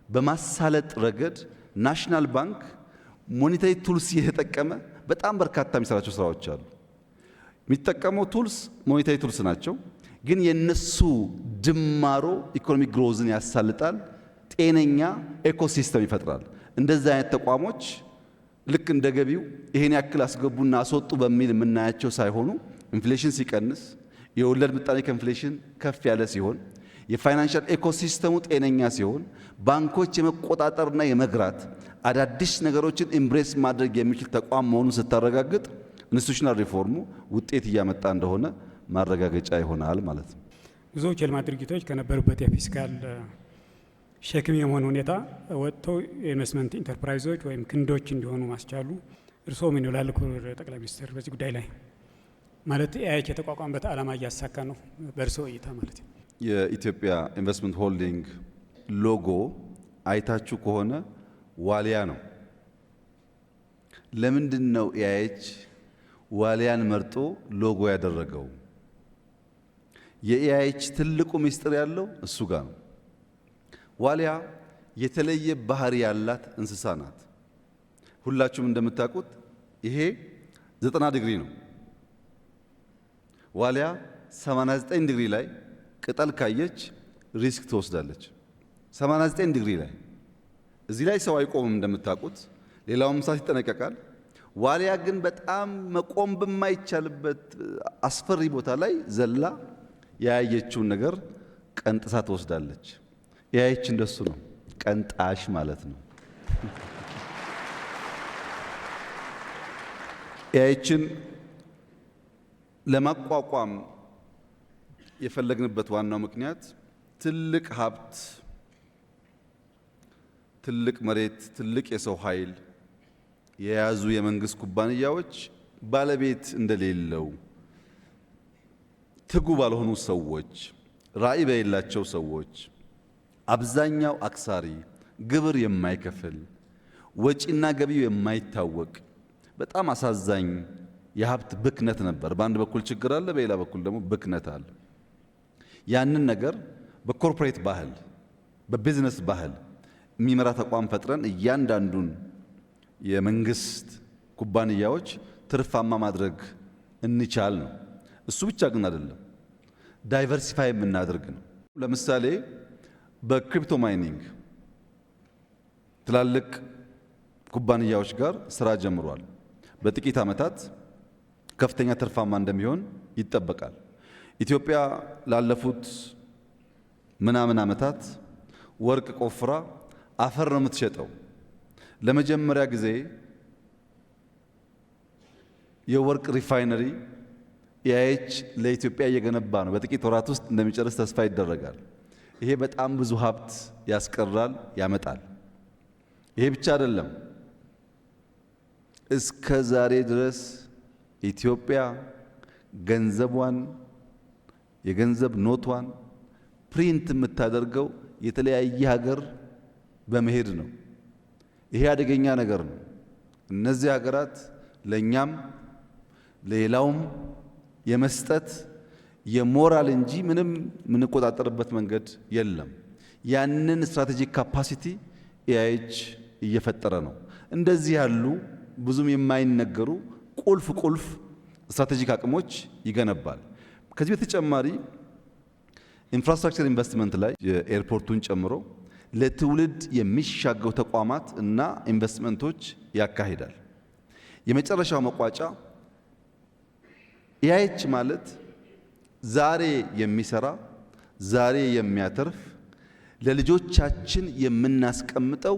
በማሳለጥ ረገድ ናሽናል ባንክ ሞኔታሪ ቱልስ እየተጠቀመ በጣም በርካታ የሚሰራቸው ስራዎች አሉ። የሚጠቀመው ቱልስ ሞኔታሪ ቱልስ ናቸው፣ ግን የነሱ ድማሮ ኢኮኖሚ ግሮዝን ያሳልጣል፣ ጤነኛ ኢኮሲስተም ይፈጥራል። እንደዚህ አይነት ተቋሞች ልክ እንደ ገቢው ይሄን ያክል አስገቡና አስወጡ በሚል የምናያቸው ሳይሆኑ ኢንፍሌሽን ሲቀንስ፣ የወለድ ምጣኔ ከኢንፍሌሽን ከፍ ያለ ሲሆን፣ የፋይናንሻል ኢኮሲስተሙ ጤነኛ ሲሆን፣ ባንኮች የመቆጣጠርና የመግራት አዳዲስ ነገሮችን ኢምብሬስ ማድረግ የሚችል ተቋም መሆኑን ስታረጋግጥ ኢንስቲትዩሽናል ሪፎርሙ ውጤት እያመጣ እንደሆነ ማረጋገጫ ይሆናል ማለት ነው። ብዙዎች የልማት ድርጅቶች ከነበሩበት የፊስካል ሸክም የመሆን ሁኔታ ወጥተው የኢንቨስትመንት ኢንተርፕራይዞች ወይም ክንዶች እንዲሆኑ ማስቻሉ እርስዎ ምን ይላሉ ክቡር ጠቅላይ ሚኒስትር በዚህ ጉዳይ ላይ? ማለት ኤአይች የተቋቋመበት ዓላማ እያሳካ ነው በእርስዎ እይታ ማለት ነው? የኢትዮጵያ ኢንቨስትመንት ሆልዲንግ ሎጎ አይታችሁ ከሆነ ዋሊያ ነው። ለምንድን ነው ኤአይች ዋሊያን መርጦ ሎጎ ያደረገው? የኤአይች ትልቁ ምስጢር ያለው እሱ ጋር ነው። ዋሊያ የተለየ ባህሪ ያላት እንስሳ ናት። ሁላችሁም እንደምታውቁት ይሄ 90 ዲግሪ ነው። ዋሊያ 89 ዲግሪ ላይ ቅጠል ካየች ሪስክ ትወስዳለች። 89 ዲግሪ ላይ እዚህ ላይ ሰው አይቆምም እንደምታውቁት፣ ሌላውም እንስሳት ይጠነቀቃል። ዋሊያ ግን በጣም መቆም በማይቻልበት አስፈሪ ቦታ ላይ ዘላ ያያየችውን ነገር ቀንጥሳ ትወስዳለች። ኤአይች እንደሱ ነው፣ ቀንጣሽ ማለት ነው። ኤአይችን ለማቋቋም የፈለግንበት ዋናው ምክንያት ትልቅ ሀብት፣ ትልቅ መሬት፣ ትልቅ የሰው ኃይል የያዙ የመንግስት ኩባንያዎች ባለቤት እንደሌለው ትጉ ባልሆኑ ሰዎች፣ ራዕይ በሌላቸው ሰዎች፣ አብዛኛው አክሳሪ፣ ግብር የማይከፍል፣ ወጪና ገቢው የማይታወቅ በጣም አሳዛኝ የሀብት ብክነት ነበር። በአንድ በኩል ችግር አለ፣ በሌላ በኩል ደግሞ ብክነት አለ። ያንን ነገር በኮርፖሬት ባህል፣ በቢዝነስ ባህል የሚመራ ተቋም ፈጥረን እያንዳንዱን የመንግስት ኩባንያዎች ትርፋማ ማድረግ እንቻል ነው። እሱ ብቻ ግን አይደለም፣ ዳይቨርሲፋይ የምናደርግ ነው። ለምሳሌ በክሪፕቶ ማይኒንግ ትላልቅ ኩባንያዎች ጋር ስራ ጀምሯል። በጥቂት ዓመታት ከፍተኛ ትርፋማ እንደሚሆን ይጠበቃል። ኢትዮጵያ ላለፉት ምናምን ዓመታት ወርቅ ቆፍራ አፈር ነው የምትሸጠው። ለመጀመሪያ ጊዜ የወርቅ ሪፋይነሪ ኤአይች ለኢትዮጵያ እየገነባ ነው። በጥቂት ወራት ውስጥ እንደሚጨርስ ተስፋ ይደረጋል። ይሄ በጣም ብዙ ሀብት ያስቀራል፣ ያመጣል። ይሄ ብቻ አይደለም። እስከ ዛሬ ድረስ ኢትዮጵያ ገንዘቧን፣ የገንዘብ ኖቷን ፕሪንት የምታደርገው የተለያየ ሀገር በመሄድ ነው። ይሄ አደገኛ ነገር ነው። እነዚህ ሀገራት ለኛም ለሌላውም የመስጠት የሞራል እንጂ ምንም የምንቆጣጠርበት መንገድ የለም። ያንን ስትራቴጂክ ካፓሲቲ ኤአይች እየፈጠረ ነው። እንደዚህ ያሉ ብዙም የማይነገሩ ቁልፍ ስትራቴጂክ አቅሞች ይገነባል። ከዚህ በተጨማሪ ኢንፍራስትራክቸር ኢንቨስትመንት ላይ የኤርፖርቱን ጨምሮ ለትውልድ የሚሻገሩ ተቋማት እና ኢንቨስትመንቶች ያካሂዳል። የመጨረሻው መቋጫ ኤአይች ማለት ዛሬ የሚሰራ ዛሬ የሚያተርፍ ለልጆቻችን የምናስቀምጠው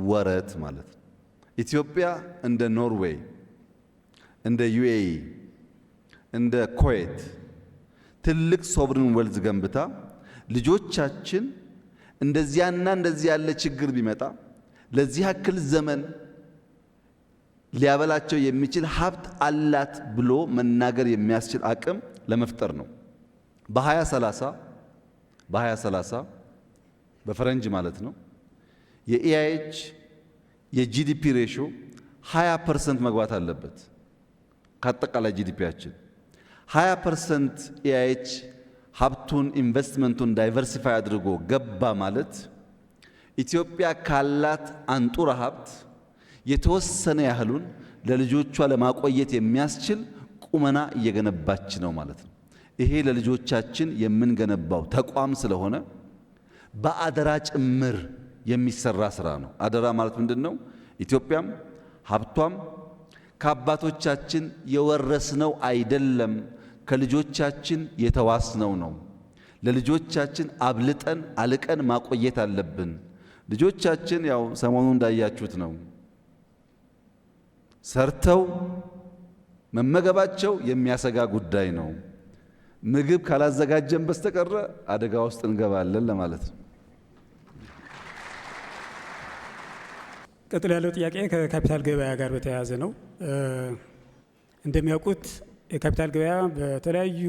ወረት ማለት ነው። ኢትዮጵያ እንደ ኖርዌይ እንደ ዩኤኢ እንደ ኩዌት ትልቅ ሶቨሪን ዌልዝ ገንብታ ልጆቻችን እንደዚያና እንደዚህ ያለ ችግር ቢመጣ ለዚህ ያክል ዘመን ሊያበላቸው የሚችል ሀብት አላት ብሎ መናገር የሚያስችል አቅም ለመፍጠር ነው። በ2030 በፈረንጅ ማለት ነው የኢአይኤች የጂዲፒ ሬሽዮ 20% መግባት አለበት። ከአጠቃላይ ጂዲፒያችን 20% ኢአይኤች ሀብቱን ኢንቨስትመንቱን ዳይቨርሲፋይ አድርጎ ገባ ማለት ኢትዮጵያ ካላት አንጡራ ሀብት የተወሰነ ያህሉን ለልጆቿ ለማቆየት የሚያስችል ቁመና እየገነባች ነው ማለት ነው። ይሄ ለልጆቻችን የምንገነባው ተቋም ስለሆነ በአደራ ጭምር የሚሰራ ስራ ነው። አደራ ማለት ምንድነው? ኢትዮጵያም ሀብቷም ከአባቶቻችን የወረስነው አይደለም፣ ከልጆቻችን የተዋስነው ነው። ለልጆቻችን አብልጠን አልቀን ማቆየት አለብን። ልጆቻችን ያው ሰሞኑን እንዳያችሁት ነው ሰርተው መመገባቸው የሚያሰጋ ጉዳይ ነው። ምግብ ካላዘጋጀን በስተቀር አደጋ ውስጥ እንገባለን ለማለት ነው። ቀጥሎ ያለው ጥያቄ ከካፒታል ገበያ ጋር በተያያዘ ነው። እንደሚያውቁት የካፒታል ገበያ በተለያዩ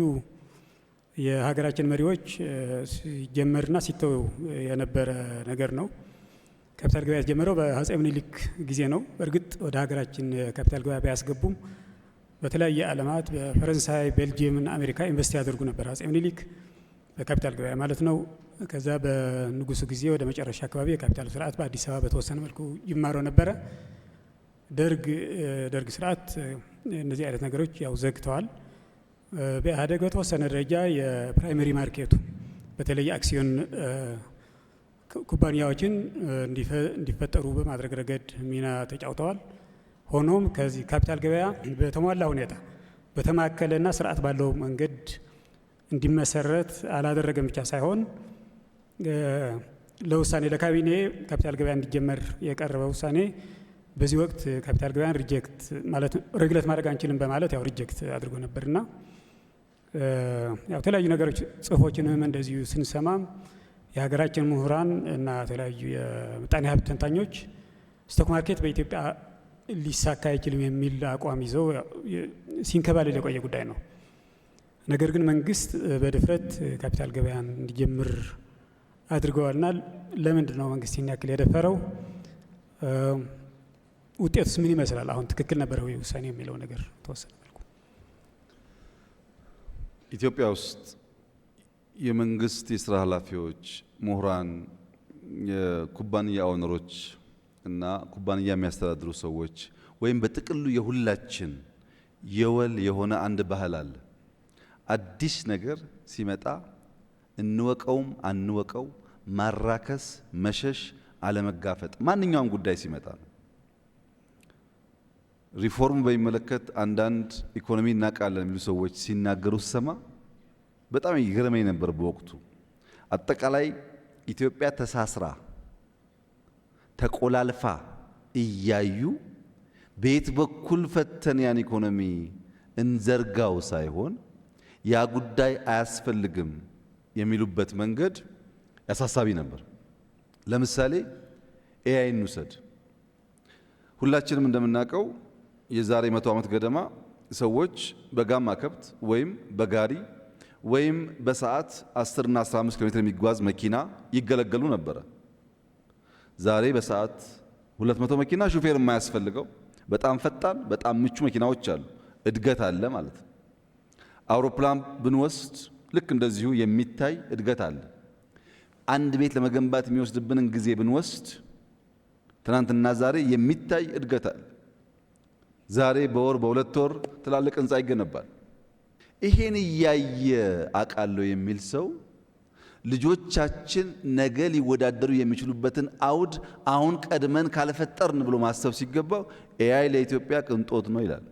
የሀገራችን መሪዎች ሲጀመርና ሲተው የነበረ ነገር ነው። ካፒታል ገበያ የተጀመረው በአፄ ምኒልክ ጊዜ ነው። በእርግጥ ወደ ሀገራችን የካፒታል ገበያ ቢያስገቡም በተለያየ ዓለማት በፈረንሳይ፣ ቤልጂየም እና አሜሪካ ኢንቨስት ያደርጉ ነበር አፄ ምኒልክ በካፒታል ገበያ ማለት ነው። ከዛ በንጉሱ ጊዜ ወደ መጨረሻ አካባቢ የካፒታል ስርዓት በአዲስ አበባ በተወሰነ መልኩ ይማረው ነበረ። ደርግ ስርዓት እነዚህ አይነት ነገሮች ያው ዘግተዋል። በኢህአዴግ በተወሰነ ደረጃ የፕራይመሪ ማርኬቱ በተለይ አክሲዮን ኩባንያዎችን እንዲፈጠሩ በማድረግ ረገድ ሚና ተጫውተዋል። ሆኖም ከዚህ ካፒታል ገበያ በተሟላ ሁኔታ በተማከለና ስርዓት ባለው መንገድ እንዲመሰረት አላደረገም ብቻ ሳይሆን ለውሳኔ ለካቢኔ ካፒታል ገበያ እንዲጀመር የቀረበ ውሳኔ በዚህ ወቅት ካፒታል ገበያን ሪጀክት ማለት ሬጉሌት ማድረግ አንችልም በማለት ያው ሪጀክት አድርጎ ነበርና ያው የተለያዩ ነገሮች ጽሁፎችንም እንደዚሁ ስንሰማም የሀገራችን ምሁራን እና የተለያዩ የምጣኔ ሀብት ተንታኞች ስቶክ ማርኬት በኢትዮጵያ ሊሳካ አይችልም የሚል አቋም ይዘው ሲንከባለል የቆየ ጉዳይ ነው። ነገር ግን መንግስት በድፍረት ካፒታል ገበያን እንዲጀምር አድርገዋልና ለምንድን ነው መንግስት ይህን ያክል የደፈረው? ውጤቱስ ምን ይመስላል? አሁን ትክክል ነበረ ወይ ውሳኔ የሚለው ነገር ተወሰነ መልኩ ኢትዮጵያ ውስጥ የመንግስት የስራ ኃላፊዎች፣ ምሁራን፣ የኩባንያ ኦነሮች እና ኩባንያ የሚያስተዳድሩ ሰዎች ወይም በጥቅሉ የሁላችን የወል የሆነ አንድ ባህል አለ። አዲስ ነገር ሲመጣ እንወቀውም አንወቀው ማራከስ፣ መሸሽ፣ አለመጋፈጥ ማንኛውም ጉዳይ ሲመጣ ነው። ሪፎርም በሚመለከት አንዳንድ ኢኮኖሚ እናውቃለን የሚሉ ሰዎች ሲናገሩ ሰማ በጣም ይገርመኝ ነበር። በወቅቱ አጠቃላይ ኢትዮጵያ ተሳስራ ተቆላልፋ እያዩ በየት በኩል ፈተን ያን ኢኮኖሚ እንዘርጋው ሳይሆን ያ ጉዳይ አያስፈልግም የሚሉበት መንገድ ያሳሳቢ ነበር። ለምሳሌ ኤአይ እንውሰድ። ሁላችንም እንደምናውቀው የዛሬ 100 ዓመት ገደማ ሰዎች በጋማ ከብት ወይም በጋሪ ወይም በሰዓት 10 እና 15 ኪሎ ሜትር የሚጓዝ መኪና ይገለገሉ ነበረ። ዛሬ በሰዓት 200 መኪና ሹፌር የማያስፈልገው በጣም ፈጣን በጣም ምቹ መኪናዎች አሉ። እድገት አለ ማለት ነው። አውሮፕላን ብንወስድ ልክ እንደዚሁ የሚታይ እድገት አለ። አንድ ቤት ለመገንባት የሚወስድብንን ጊዜ ብንወስድ ትናንትና ዛሬ የሚታይ እድገት አለ። ዛሬ በወር በሁለት ወር ትላልቅ ህንፃ ይገነባል። ይሄን እያየ አቃለው የሚል ሰው ልጆቻችን ነገ ሊወዳደሩ የሚችሉበትን አውድ አሁን ቀድመን ካልፈጠርን ብሎ ማሰብ ሲገባው ኤአይ ለኢትዮጵያ ቅንጦት ነው ይላል።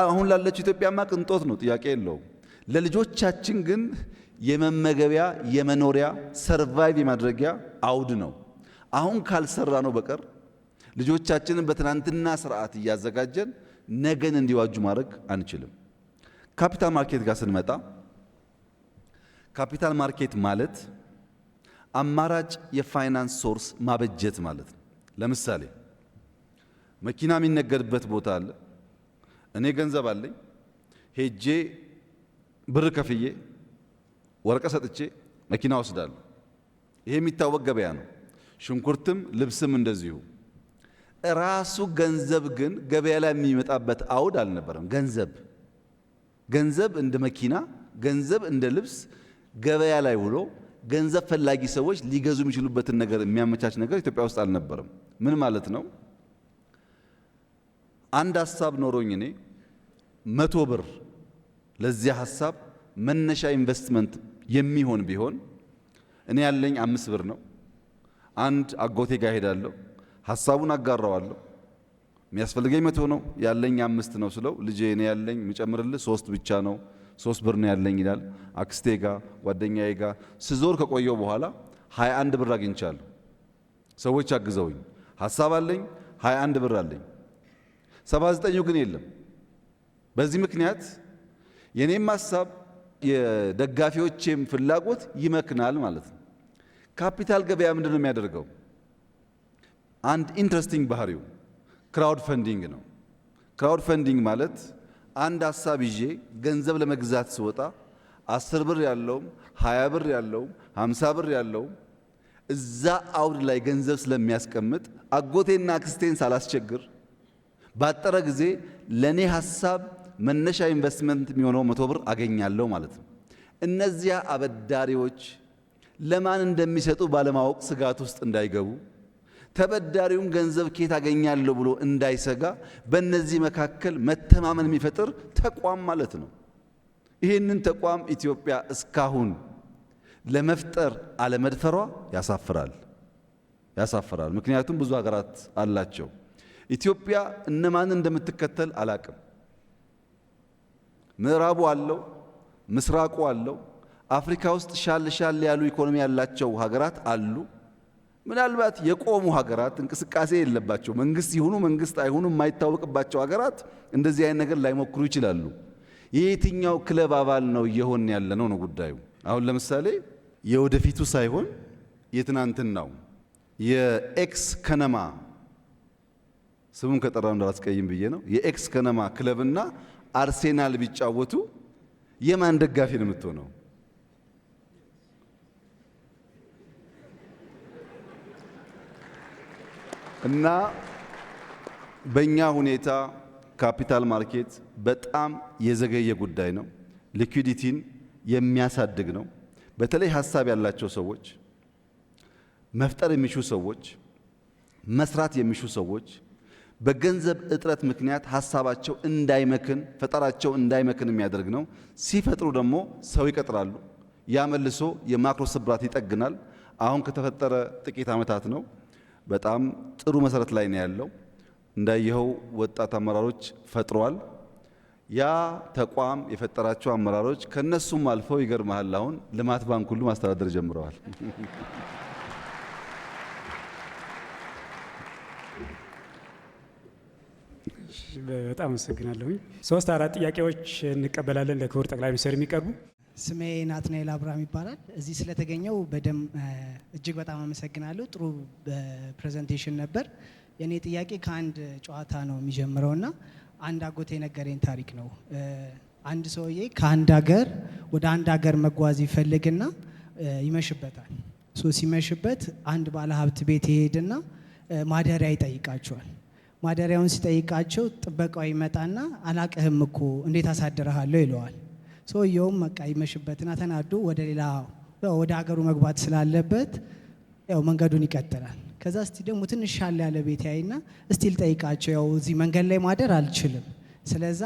አሁን ላለችው ኢትዮጵያማ ቅንጦት ነው፣ ጥያቄ የለውም። ለልጆቻችን ግን የመመገቢያ የመኖሪያ ሰርቫይቭ የማድረጊያ አውድ ነው። አሁን ካልሰራ ነው በቀር ልጆቻችንን በትናንትና ስርዓት እያዘጋጀን ነገን እንዲዋጁ ማድረግ አንችልም። ካፒታል ማርኬት ጋር ስንመጣ ካፒታል ማርኬት ማለት አማራጭ የፋይናንስ ሶርስ ማበጀት ማለት ነው። ለምሳሌ መኪና የሚነገድበት ቦታ አለ። እኔ ገንዘብ አለኝ፣ ሄጄ ብር ከፍዬ ወረቀት ሰጥቼ መኪና ወስዳለሁ። ይሄ የሚታወቅ ገበያ ነው። ሽንኩርትም ልብስም እንደዚሁ። ራሱ ገንዘብ ግን ገበያ ላይ የሚመጣበት አውድ አልነበረም። ገንዘብ እንደ መኪና፣ ገንዘብ እንደ ልብስ ገበያ ላይ ውሎ ገንዘብ ፈላጊ ሰዎች ሊገዙ የሚችሉበትን ነገር የሚያመቻች ነገር ኢትዮጵያ ውስጥ አልነበረም። ምን ማለት ነው? አንድ ሐሳብ ኖሮኝ እኔ 100 ብር ለዚያ ሐሳብ መነሻ ኢንቨስትመንት የሚሆን ቢሆን እኔ ያለኝ 5 ብር ነው። አንድ አጎቴ ጋር ሄዳለሁ፣ ሐሳቡን አጋራዋለሁ። የሚያስፈልገኝ 100 ነው፣ ያለኝ 5 ነው ስለው ልጄ እኔ ያለኝ የሚጨምርልህ 3 ብቻ ነው፣ 3 ብር ነው ያለኝ ይላል። አክስቴ ጋር ጓደኛዬ ጋር ስዞር ከቆየው በኋላ 21 ብር አግኝቻለሁ። ሰዎች አግዘውኝ ሐሳብ አለኝ፣ 21 ብር አለኝ። 79 ግን የለም። በዚህ ምክንያት የኔም ሐሳብ የደጋፊዎቼም ፍላጎት ይመክናል ማለት ነው። ካፒታል ገበያ ምንድን ነው የሚያደርገው? አንድ ኢንትረስቲንግ ባህሪው ክራውድ ፈንዲንግ ነው። ክራውድ ፈንዲንግ ማለት አንድ ሐሳብ ይዤ ገንዘብ ለመግዛት ስወጣ 10 ብር ያለውም 20 ብር ያለውም 50 ብር ያለውም እዛ አውድ ላይ ገንዘብ ስለሚያስቀምጥ አጎቴና አክስቴን ሳላስቸግር ባጠረ ጊዜ ለኔ ሐሳብ መነሻ ኢንቨስትመንት የሚሆነው 100 ብር አገኛለሁ ማለት ነው። እነዚያ አበዳሪዎች ለማን እንደሚሰጡ ባለማወቅ ስጋት ውስጥ እንዳይገቡ፣ ተበዳሪውን ገንዘብ ከየት አገኛለሁ ብሎ እንዳይሰጋ በእነዚህ መካከል መተማመን የሚፈጥር ተቋም ማለት ነው። ይህንን ተቋም ኢትዮጵያ እስካሁን ለመፍጠር አለመድፈሯ ያሳፍራል። ምክንያቱም ብዙ ሀገራት አላቸው። ኢትዮጵያ እነማን እንደምትከተል አላቅም። ምዕራቡ አለው፣ ምስራቁ አለው። አፍሪካ ውስጥ ሻል ያሉ ኢኮኖሚ ያላቸው ሀገራት አሉ። ምናልባት የቆሙ ሀገራት እንቅስቃሴ የለባቸው መንግስት ይሁኑ መንግስት አይሁኑ የማይታወቅባቸው ሀገራት እንደዚህ አይነት ነገር ላይሞክሩ ይችላሉ። የየትኛው ክለብ አባል ነው እየሆን ያለ ነው ጉዳዩ። አሁን ለምሳሌ የወደፊቱ ሳይሆን የትናንትናው የኤክስ ከነማ ስሙን ከጠራው እንዳላስቀይም ብዬ ነው። የኤክስ ከነማ ክለብና አርሴናል ቢጫወቱ የማን ደጋፊ ነው የምትሆነው? እና በእኛ ሁኔታ ካፒታል ማርኬት በጣም የዘገየ ጉዳይ ነው። ሊኩዊዲቲን የሚያሳድግ ነው። በተለይ ሐሳብ ያላቸው ሰዎች፣ መፍጠር የሚሹ ሰዎች፣ መስራት የሚሹ ሰዎች በገንዘብ እጥረት ምክንያት ሐሳባቸው እንዳይመክን፣ ፈጠራቸው እንዳይመክን የሚያደርግ ነው። ሲፈጥሩ ደግሞ ሰው ይቀጥራሉ። ያ መልሶ የማክሮ ስብራት ይጠግናል። አሁን ከተፈጠረ ጥቂት ዓመታት ነው። በጣም ጥሩ መሰረት ላይ ነው ያለው። እንዳየኸው ወጣት አመራሮች ፈጥሯል። ያ ተቋም የፈጠራቸው አመራሮች ከነሱም አልፈው ይገርማል፣ አሁን ልማት ባንክ ሁሉ ማስተዳደር ጀምረዋል። በጣም አመሰግናለሁ። 3-4 ጥያቄዎች እንቀበላለን ለክቡር ጠቅላይ ሚኒስትር የሚቀርቡ። ስሜ ናትናኤል አብርሃም ይባላል። እዚህ ስለተገኘው እጅግ በጣም አመሰግናለሁ። ጥሩ ፕሬዘንቴሽን ነበር። የኔ ጥያቄ ከአንድ ጨዋታ ነው የሚጀምረውና አንድ አጎቴ የነገረኝ ታሪክ ነው። አንድ ሰውዬ ከአንድ ሀገር ወደ አንድ ሀገር መጓዝ ይፈልግና ይመሽበታል። ሲመሽበት አንድ ባለሀብት ቤት ይሄድና ማደሪያ ይጠይቃቸዋል። ማደሪያውን ሲጠይቃቸው ጥበቃው ይመጣና አላቅህም እኮ እንዴት አሳድረሃለሁ ይለዋል። ሰውየውም በቃ ይመሽበትና ተናዶ ወደ ሀገሩ መግባት ስላለበት ያው መንገዱን ይቀጥላል። ከዛ እስቲ ደግሞ ትንሽ ሻል ያለ ቤት ያይና እስቲ ልጠይቃቸው፣ ያው እዚህ መንገድ ላይ ማደር አልችልም፣ ስለዛ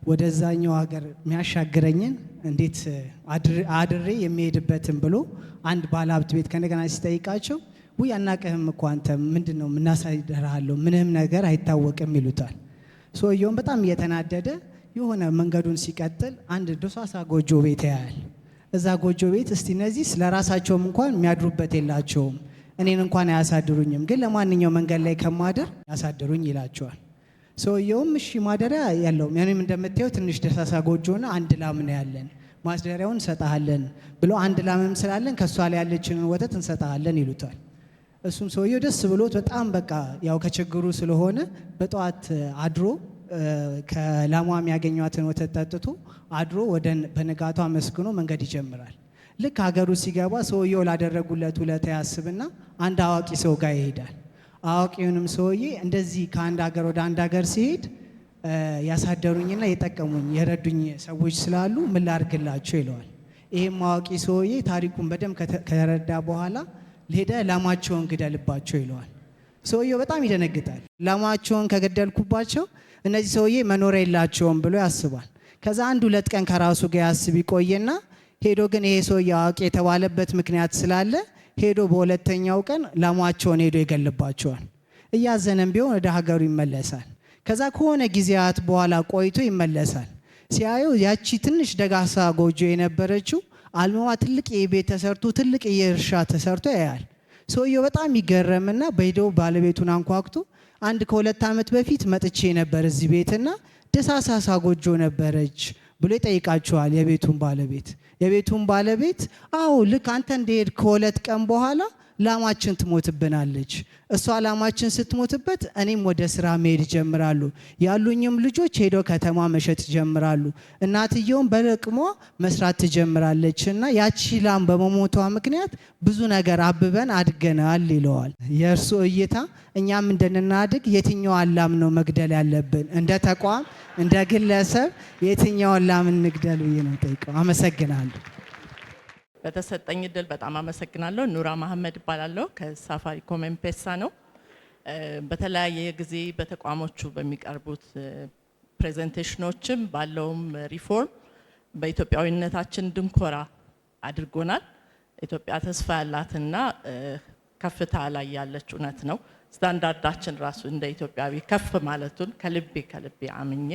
ወደዛኛው ሀገር የሚያሻግረኝን እንዴት አድሬ የሚሄድበትን ብሎ አንድ ባለሀብት ቤት ከነገና ሲጠይቃቸው ውይ አናቅህም እኮ አንተ ምንድን ነው የምናሳድርሃለሁ፣ ምንም ነገር አይታወቅም ይሉታል። ሰውየውም በጣም እየተናደደ የሆነ መንገዱን ሲቀጥል አንድ ደሳሳ ጎጆ ቤት ያያል። እዛ ጎጆ ቤት እስቲ እነዚህ ስለራሳቸውም እንኳን የሚያድሩበት የላቸውም፣ እኔን እንኳን አያሳድሩኝም፣ ግን ለማንኛው መንገድ ላይ ከማደር ያሳድሩኝ ይላቸዋል። ሰውየውም እሺ ማደሪያ ያለውም ያንም እንደምታየው ትንሽ ደሳሳ ጎጆና አንድ ላም ነው ያለን፣ ማስደሪያውን እንሰጣለን ብሎ አንድ ላምም ስላለን ከሷ ላይ ያለችንን ወተት እንሰጣለን ይሉታል። እሱም ሰውየው ደስ ብሎት በጣም በቃ ያው ከችግሩ ስለሆነ በጠዋት አድሮ ከላሟ የሚያገኟትን ወተት ጠጥቶ አድሮ በነጋቷ አመስግኖ መንገድ ይጀምራል። ልክ ሀገሩ ሲገባ ሰውየው ላደረጉለት ውለታ ያስብና አንድ አዋቂ ሰው ጋር ይሄዳል። አዋቂውንም ሰውዬ እንደዚህ ከአንድ ሀገር ወደ አንድ ሀገር ሲሄድ ያሳደሩኝና የጠቀሙኝ የረዱኝ ሰዎች ስላሉ ምን ላድርግላቸው ይለዋል። ይሄም አዋቂ ሰውዬ ታሪኩን በደንብ ከተረዳ በኋላ ሄደ ላማቸውን ግደልባቸው ይለዋል። ሰውየው በጣም ይደነግጣል። ላማቸውን ከገደልኩባቸው እነዚህ ሰውዬ መኖሪያ የላቸውም ብሎ ያስባል። ከዛ 1-2 ቀን ከራሱ ጋር ያስብ ይቆይና ሄዶ ግን ይሄ ሰውዬ አዋቂ የተባለበት ምክንያት ስላለ ሄዶ በሁለተኛው ቀን ላማቸውን ሄዶ ይገልባቸዋል። እያዘነም ቢሆን ወደ ሀገሩ ይመለሳል። ከዛ ከሆነ ጊዜያት በኋላ ቆይቶ ይመለሳል። ሲያየው ያቺ ትንሽ ደጋሳ ጎጆ የነበረችው አልማዋ ትልቅ የቤት ተሰርቶ ትልቅ የእርሻ ተሰርቶ ያያል። ሰውየው በጣም ይገረምና በሄደው ባለቤቱን አንኳኩቶ አንድ ከ2 ዓመት በፊት መጥቼ ነበር እዚህ ቤትና ደሳሳሳ ጎጆ ነበረች ብሎ ይጠይቃቸዋል የቤቱን ባለቤት አዎ ልክ አንተ እንደሄድ ከ2 ቀን በኋላ ላማችን ትሞትብናለች። እሷ ላማችን ስትሞትበት እኔም ወደ ስራ መሄድ ጀምራሉ። ያሉኝም ልጆች ሄዶ ከተማ መሸጥ ጀምራሉ። እናትየውም በለቅሞ መስራት ትጀምራለች እና ያቺ ላም በመሞቷ ምክንያት ብዙ ነገር አብበን አድገናል ይለዋል። የእርሱ እይታ እኛም እንድናድግ የትኛዋን ላም ነው መግደል ያለብን? እንደ ተቋም እንደ ግለሰብ የትኛውን ላም እንግደል ብዬ ነው ጠይቀው። አመሰግናለሁ። በተሰጠኝ እድል በጣም አመሰግናለሁ። ኑራ መሐመድ እባላለሁ ከሳፋሪኮም ኤምፔሳ ነው። በተለያየ ጊዜ በተቋሞቹ በሚቀርቡት ፕሬዘንቴሽኖችም ባለውም ሪፎርም በኢትዮጵያዊነታችን ድንኮራ አድርጎናል። ኢትዮጵያ ተስፋ ያላትና ከፍታ ላይ ያለች እውነት ነው። ስታንዳርዳችን ራሱ እንደ ኢትዮጵያዊ ከፍ ማለቱን ከልቤ አምኜ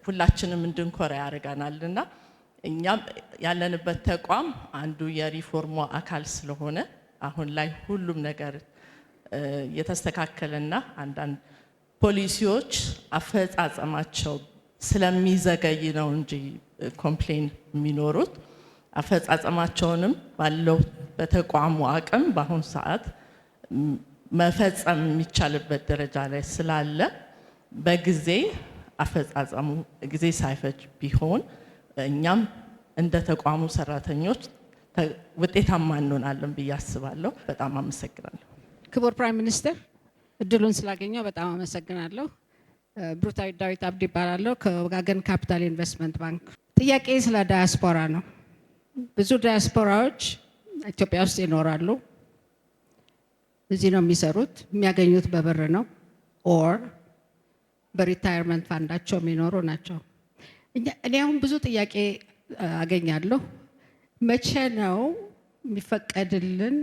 ሁላችንም እንድንኮራ ያደርገናልና እኛም ያለንበት ተቋም አንዱ የሪፎርሙ አካል ስለሆነ አሁን ላይ ሁሉም ነገር የተስተካከለና አንዳንድ ፖሊሲዎች አፈጻጸማቸው ስለሚዘገይ ነው እንጂ ኮምፕሌን የሚኖሩት አፈጻጸማቸውንም ባለው በተቋሙ አቅም በአሁን ሰዓት መፈጸም የሚቻልበት ደረጃ ላይ ስላለ በጊዜ አፈጻጸሙ ጊዜ ሳይፈጅ ቢሆን እኛም እንደ ተቋሙ ሰራተኞች ውጤታማ እንሆናለን ብዬ አስባለሁ። በጣም አመሰግናለሁ። ክቡር ፕራይም ሚኒስተር እድሉን ስላገኘው በጣም አመሰግናለሁ። ብሩታዊት ዳዊት አብዲ እባላለሁ ከወጋገን ካፒታል ኢንቨስትመንት ባንክ። ጥያቄ ስለ ዳያስፖራ ነው። ብዙ ዳያስፖራዎች ኢትዮጵያ ውስጥ ይኖራሉ። እዚህ ነው የሚሰሩት፣ የሚያገኙት በብር ነው ኦር በሪታየርመንት ፋንዳቸው የሚኖሩ ናቸው። እኔ አሁን ብዙ ጥያቄ አገኛለሁ። መቼ ነው የሚፈቀድልን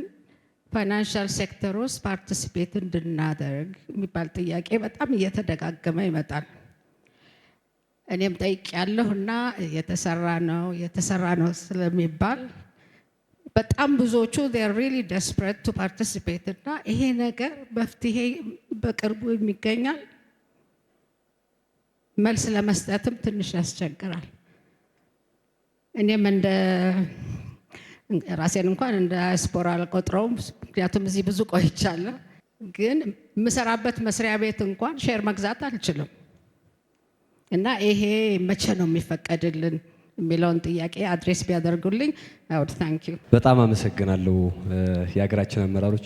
ፋይናንሻል ሴክተር ውስጥ ፓርቲሲፔት እንድናደርግ የሚባል ጥያቄ በጣም እየተደጋገመ ይመጣል። እኔም ጠይቄያለሁ እና የተሰራ ነው ስለሚባል በጣም ብዙዎቹ they are really desperate to participate እና ይሄ ነገር መፍትሄ በቅርቡ የሚገኛል መልስ ለመስጠትም ትንሽ ያስቸግራል። እኔም እንደ ራሴን እንኳን እንደ ዳያስፖራ አልቆጥረውም፣ ምክንያቱም እዚህ ብዙ ቆይቻለሁ። ግን የምሰራበት መስሪያ ቤት እንኳን ሼር መግዛት አልችልም እና ይሄ መቼ ነው የሚፈቀድልን የሚለውን ጥያቄ አድሬስ ቢያደርጉልኝ I would thank you። በጣም አመሰግናለሁ የሀገራችን አመራሮች።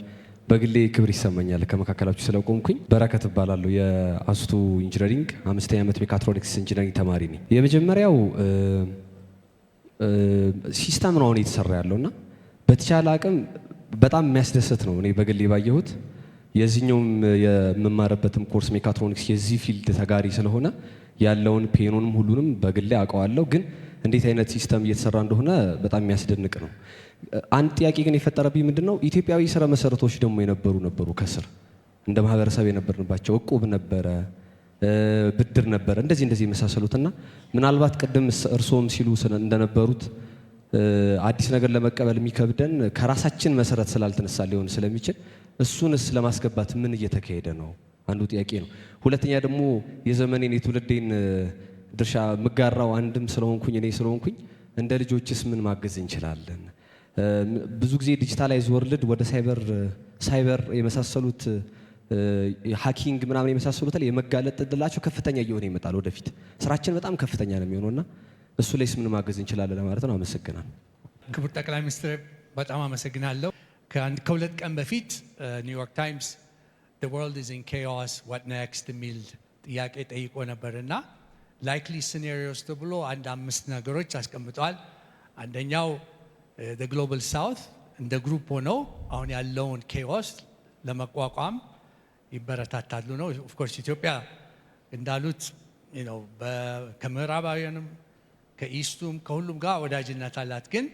በግሌ ክብር ይሰማኛል ከመካከላችሁ ስለቆምኩኝ። በረከት እባላለሁ የአስቱ ኢንጂነሪንግ 5ኛ ዓመት ሜካትሮኒክስ ኢንጂነሪንግ ተማሪ ነኝ። የመጀመሪያው ሲስተም ነው አሁን እየተሰራ ያለውና በተቻለ አቅም በጣም የሚያስደስት ነው። እኔ በግሌ ባየሁት የዚህኛውም የምማረበትም ኮርስ ሜካትሮኒክስ የዚህ ፊልድ ተጋሪ ስለሆነ ያለውን ፔኑንም ሁሉንም በግሌ አውቀዋለሁ። ግን እንዴት አይነት ሲስተም እየተሰራ እንደሆነ በጣም የሚያስደንቅ ነው። አንድ ጥያቄ ግን የፈጠረብኝ ምንድነው ኢትዮጵያዊ ስራ መሰረቶች ደግሞ ነበሩ ከስር እንደ ማህበረሰብ የነበርንባቸው እቁብ ነበረ፣ ብድር ነበረ፣ እንደዚህ የመሳሰሉትና ምናልባት ቅድም እርሶም ሲሉ እንደነበሩት አዲስ ነገር ለመቀበል የሚከብደን ከራሳችን መሰረት ስላልተነሳ ሊሆን ስለሚችል እሱንስ ለማስገባት ምን እየተካሄደ ነው? አንዱ ጥያቄ ነው። ሁለተኛ ደግሞ የዘመኔን የትውልዴን ድርሻ ምጋራው አንድም ስለሆንኩኝ እኔ ስለሆንኩኝ እንደ ልጆችስ ምን ማገዝ እንችላለን? ብዙ ጊዜ ዲጂታላይዝ ወርልድ ወደ ሳይበር የመሳሰሉት ሃኪንግ ምናምን የመሳሰሉት ላይ የመጋለጥ እድላቸው ከፍተኛ እየሆነ ይመጣል። ወደፊት ስራችን በጣም ከፍተኛ ነው የሚሆነውና እሱ ላይስ ምን ማገዝ እንችላለን ለማለት ነው። አመሰግናለሁ። ክቡር ጠቅላይ ሚኒስትር በጣም አመሰግናለሁ። ከሁለት ቀን በፊት ኒውዮርክ ታይምስ the world is in chaos what next የሚል ጥያቄ ጠይቆ ነበርና ላይክሊ ሲናሪዮስ ተብሎ አንድ 5 ነገሮች አስቀምጠዋል። አንደኛው the global south እንደ ግሩፕ ሆነው አሁን ያለውን ኬኦስ ለመቋቋም ይበረታታሉ ነው። ኦፍ ኮርስ ኢትዮጵያ እንዳሉት ከምዕራባውያንም ከኢስቱም ከሁሉም ጋር ወዳጅነት አላት። ግን